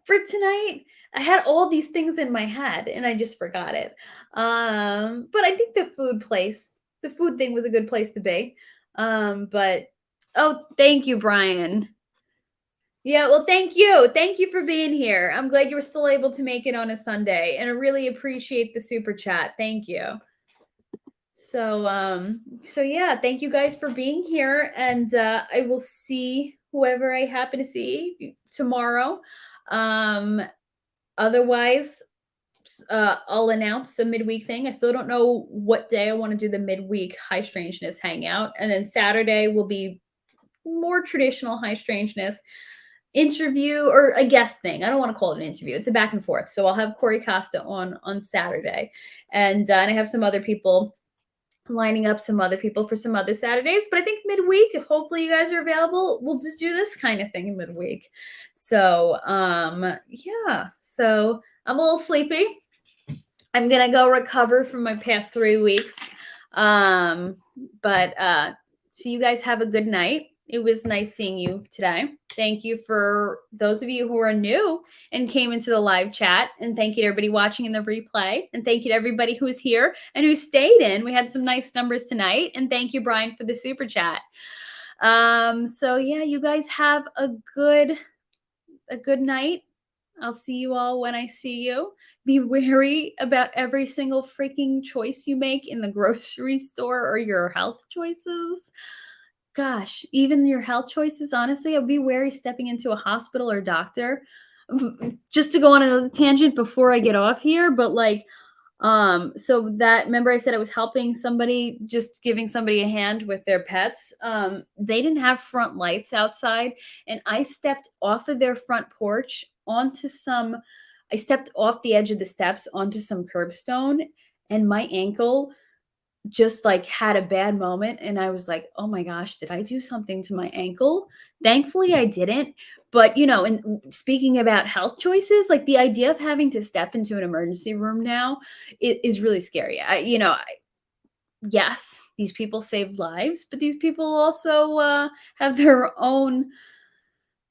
for tonight. I had all these things in my head and I just forgot it. But I think the food thing was a good place to be. But thank you, Brian. Yeah, well, thank you. Thank you for being here. I'm glad you were still able to make it on a Sunday, and I really appreciate the super chat. Thank you. So yeah, thank you guys for being here, and I will see whoever I happen to see tomorrow. Otherwise, I'll announce a midweek thing. I still don't know what day I want to do the midweek high strangeness hangout. And then Saturday will be more traditional high strangeness interview or a guest thing. I don't want to call it an interview. It's a back and forth. So I'll have Corey Costa on Saturday, and I have some other people lining up, some other people for some other Saturdays. But I think midweek, hopefully you guys are available. We'll just do this kind of thing in midweek. So yeah. So I'm a little sleepy. I'm gonna go recover from my past 3 weeks. But so you guys have a good night. It was nice seeing you today. Thank you for those of you who are new and came into the live chat. And thank you to everybody watching in the replay. And thank you to everybody who's here and who stayed in. We had some nice numbers tonight. And thank you, Brian, for the super chat. So yeah, you guys have a good night. I'll see you all when I see you. Be wary about every single freaking choice you make in the grocery store or your health choices. Gosh, even your health choices, honestly, I'll be wary stepping into a hospital or doctor. Just to go on another tangent before I get off here, but like, so that, remember I said I was helping somebody, just giving somebody a hand with their pets. They didn't have front lights outside, and I stepped off of their front porch I stepped off the edge of the steps onto some curbstone, and my ankle just like had a bad moment, and I was like, oh my gosh, did I do something to my ankle? Thankfully I didn't. But and speaking about health choices, like the idea of having to step into an emergency room now is really scary. Yes, these people saved lives, but these people also have their own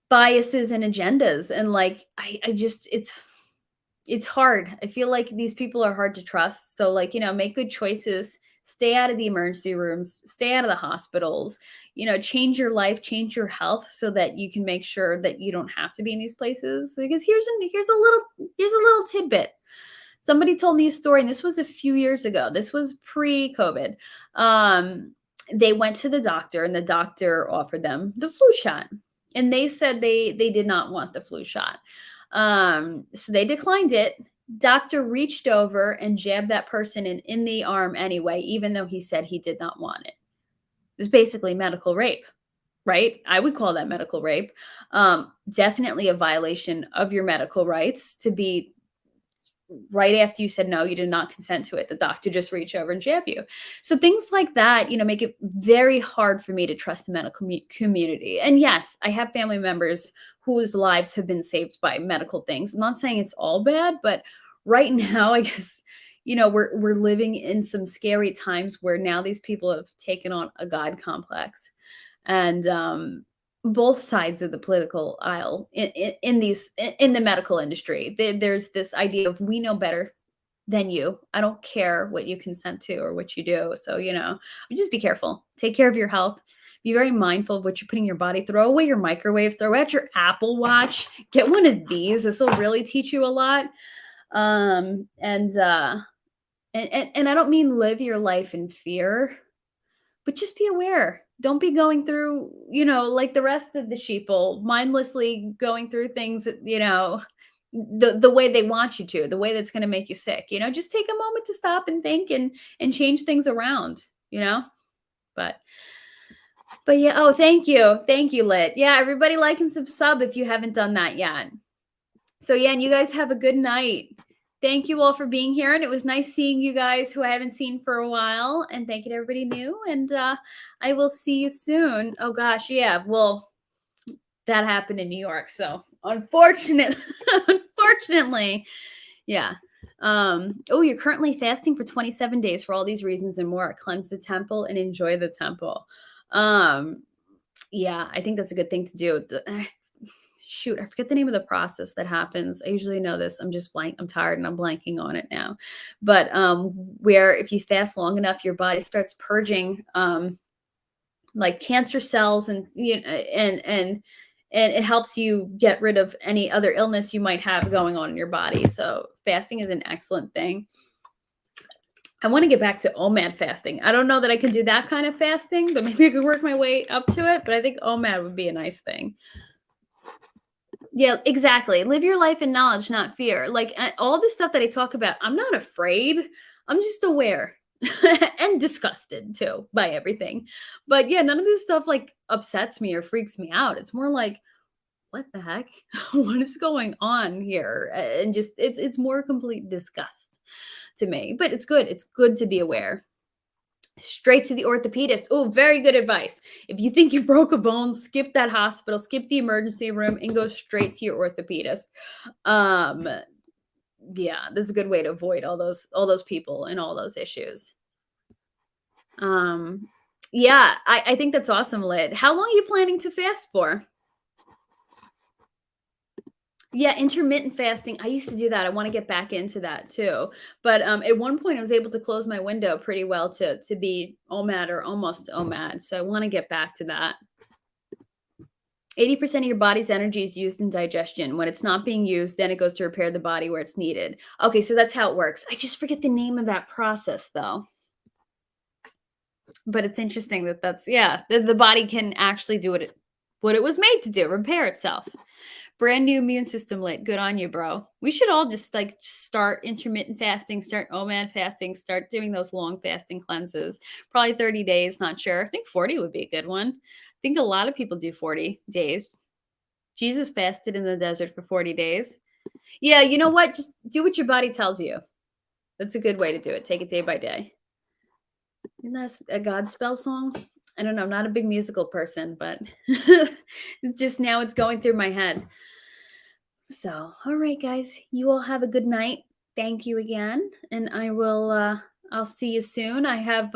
biases and agendas, and like I just it's hard. I feel like these people are hard to trust. So like, make good choices, stay out of the emergency rooms, stay out of the hospitals, change your life, change your health so that you can make sure that you don't have to be in these places. Because here's a little tidbit. Somebody told me a story, and this was a few years ago. This was pre-COVID. They went to the doctor, and the doctor offered them the flu shot. And they said they did not want the flu shot. So they declined it. Doctor reached over and jabbed that person in the arm anyway, even though he said he did not want it. It was basically medical rape, right? I would call that medical rape. Definitely a violation of your medical rights to be right after you said no, you did not consent to it. The doctor just reached over and jab you. So things like that, make it very hard for me to trust the medical community. And yes, I have family members whose lives have been saved by medical things. I'm not saying it's all bad, but right now, I guess, we're living in some scary times where now these people have taken on a God complex. And both sides of the political aisle in the medical industry, there's this idea of we know better than you. I don't care what you consent to or what you do. So, just be careful. Take care of your health. Be very mindful of what you're putting in your body. Throw away your microwaves. Throw out your Apple Watch. Get one of these. This will really teach you a lot. And I don't mean live your life in fear, but just be aware. Don't be going through, like the rest of the sheeple, mindlessly going through things, the way they want you to, the way that's going to make you sick. Just take a moment to stop and think and change things around, But yeah, oh, thank you, Lit. Yeah, everybody like and sub if you haven't done that yet. So yeah, and you guys have a good night. Thank you all for being here, and it was nice seeing you guys who I haven't seen for a while. And thank you to everybody new, and I will see you soon. Oh gosh, yeah, well, that happened in New York, so unfortunately, yeah. Oh, you're currently fasting for 27 days for all these reasons and more. Cleanse the temple and enjoy the temple. Yeah, I think that's a good thing to do. Shoot, I forget the name of the process that happens. I usually know this. I'm just blank. I'm tired and I'm blanking on it now. But where if you fast long enough, your body starts purging like cancer cells, and and it helps you get rid of any other illness you might have going on in your body. So fasting is an excellent thing. I want to get back to OMAD fasting. I don't know that I can do that kind of fasting, but maybe I could work my way up to it. But I think OMAD would be a nice thing. Yeah, exactly. Live your life in knowledge, not fear. Like all the stuff that I talk about, I'm not afraid. I'm just aware and disgusted too by everything. But yeah, none of this stuff like upsets me or freaks me out. It's more like, what the heck? What is going on here? And just it's more complete disgust to me. But it's good. It's good to be aware. Straight to the orthopedist. Oh, very good advice. If you think you broke a bone, skip that hospital, skip the emergency room, and go straight to your orthopedist. Um, yeah, this is a good way to avoid all those people and all those issues. Um, yeah, I think that's awesome, Lid. How long are you planning to fast for? Yeah, intermittent fasting. I used to do that. I want to get back into that too. But at one point, I was able to close my window pretty well to be OMAD or almost OMAD. So I want to get back to that. 80% of your body's energy is used in digestion. When it's not being used, then it goes to repair the body where it's needed. Okay, so that's how it works. I just forget the name of that process though. But it's interesting that that's yeah, the body can actually do what it was made to do, repair itself. Brand new immune system lit. Good on you, bro. We should all just like just start intermittent fasting, start OMAD fasting, start doing those long fasting cleanses. Probably 30 days, not sure. I think 40 would be a good one. I think a lot of people do 40 days. Jesus fasted in the desert for 40 days. Yeah, you know what? Just do what your body tells you. That's a good way to do it. Take it day by day. Isn't that a Godspell song? I don't know. I'm not a big musical person, but just now it's going through my head. So, all right, guys, you all have a good night. Thank you again, and I'll see you soon. I have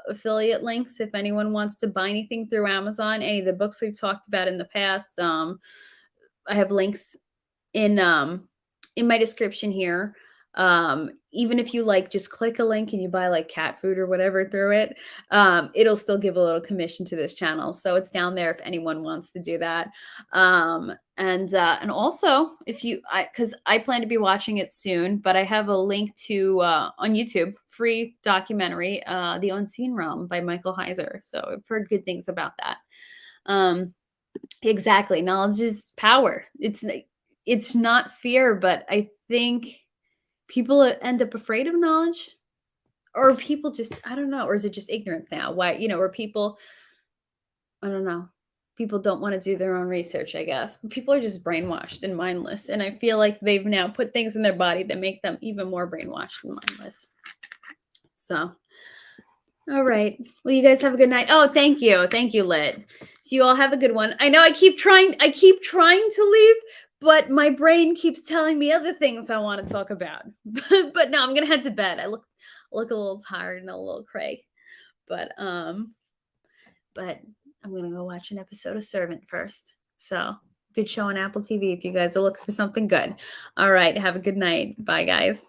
affiliate links if anyone wants to buy anything through Amazon, any of the books we've talked about in the past. I have links in my description here. Even if you like just click a link and you buy like cat food or whatever through it, it'll still give a little commission to this channel. So it's down there if anyone wants to do that. And also if you because I plan to be watching it soon, but I have a link to on YouTube, free documentary, The Unseen Realm by Michael Heiser. So I've heard good things about that. Exactly. Knowledge is power. It's not fear, but I think people end up afraid of knowledge, or people just I don't know, or is it just ignorance now? Why, or people I don't know. People don't want to do their own research, I guess. But people are just brainwashed and mindless, and I feel like they've now put things in their body that make them even more brainwashed and mindless. So all right. Well, you guys have a good night. Oh, thank you. Thank you, Lit. So you all have a good one. I know I keep trying to leave, but my brain keeps telling me other things I want to talk about. But no, I'm gonna head to bed. I look a little tired and a little cray. But I'm gonna go watch an episode of Servant first. So good show on Apple TV if you guys are looking for something good. All right, have a good night. Bye guys.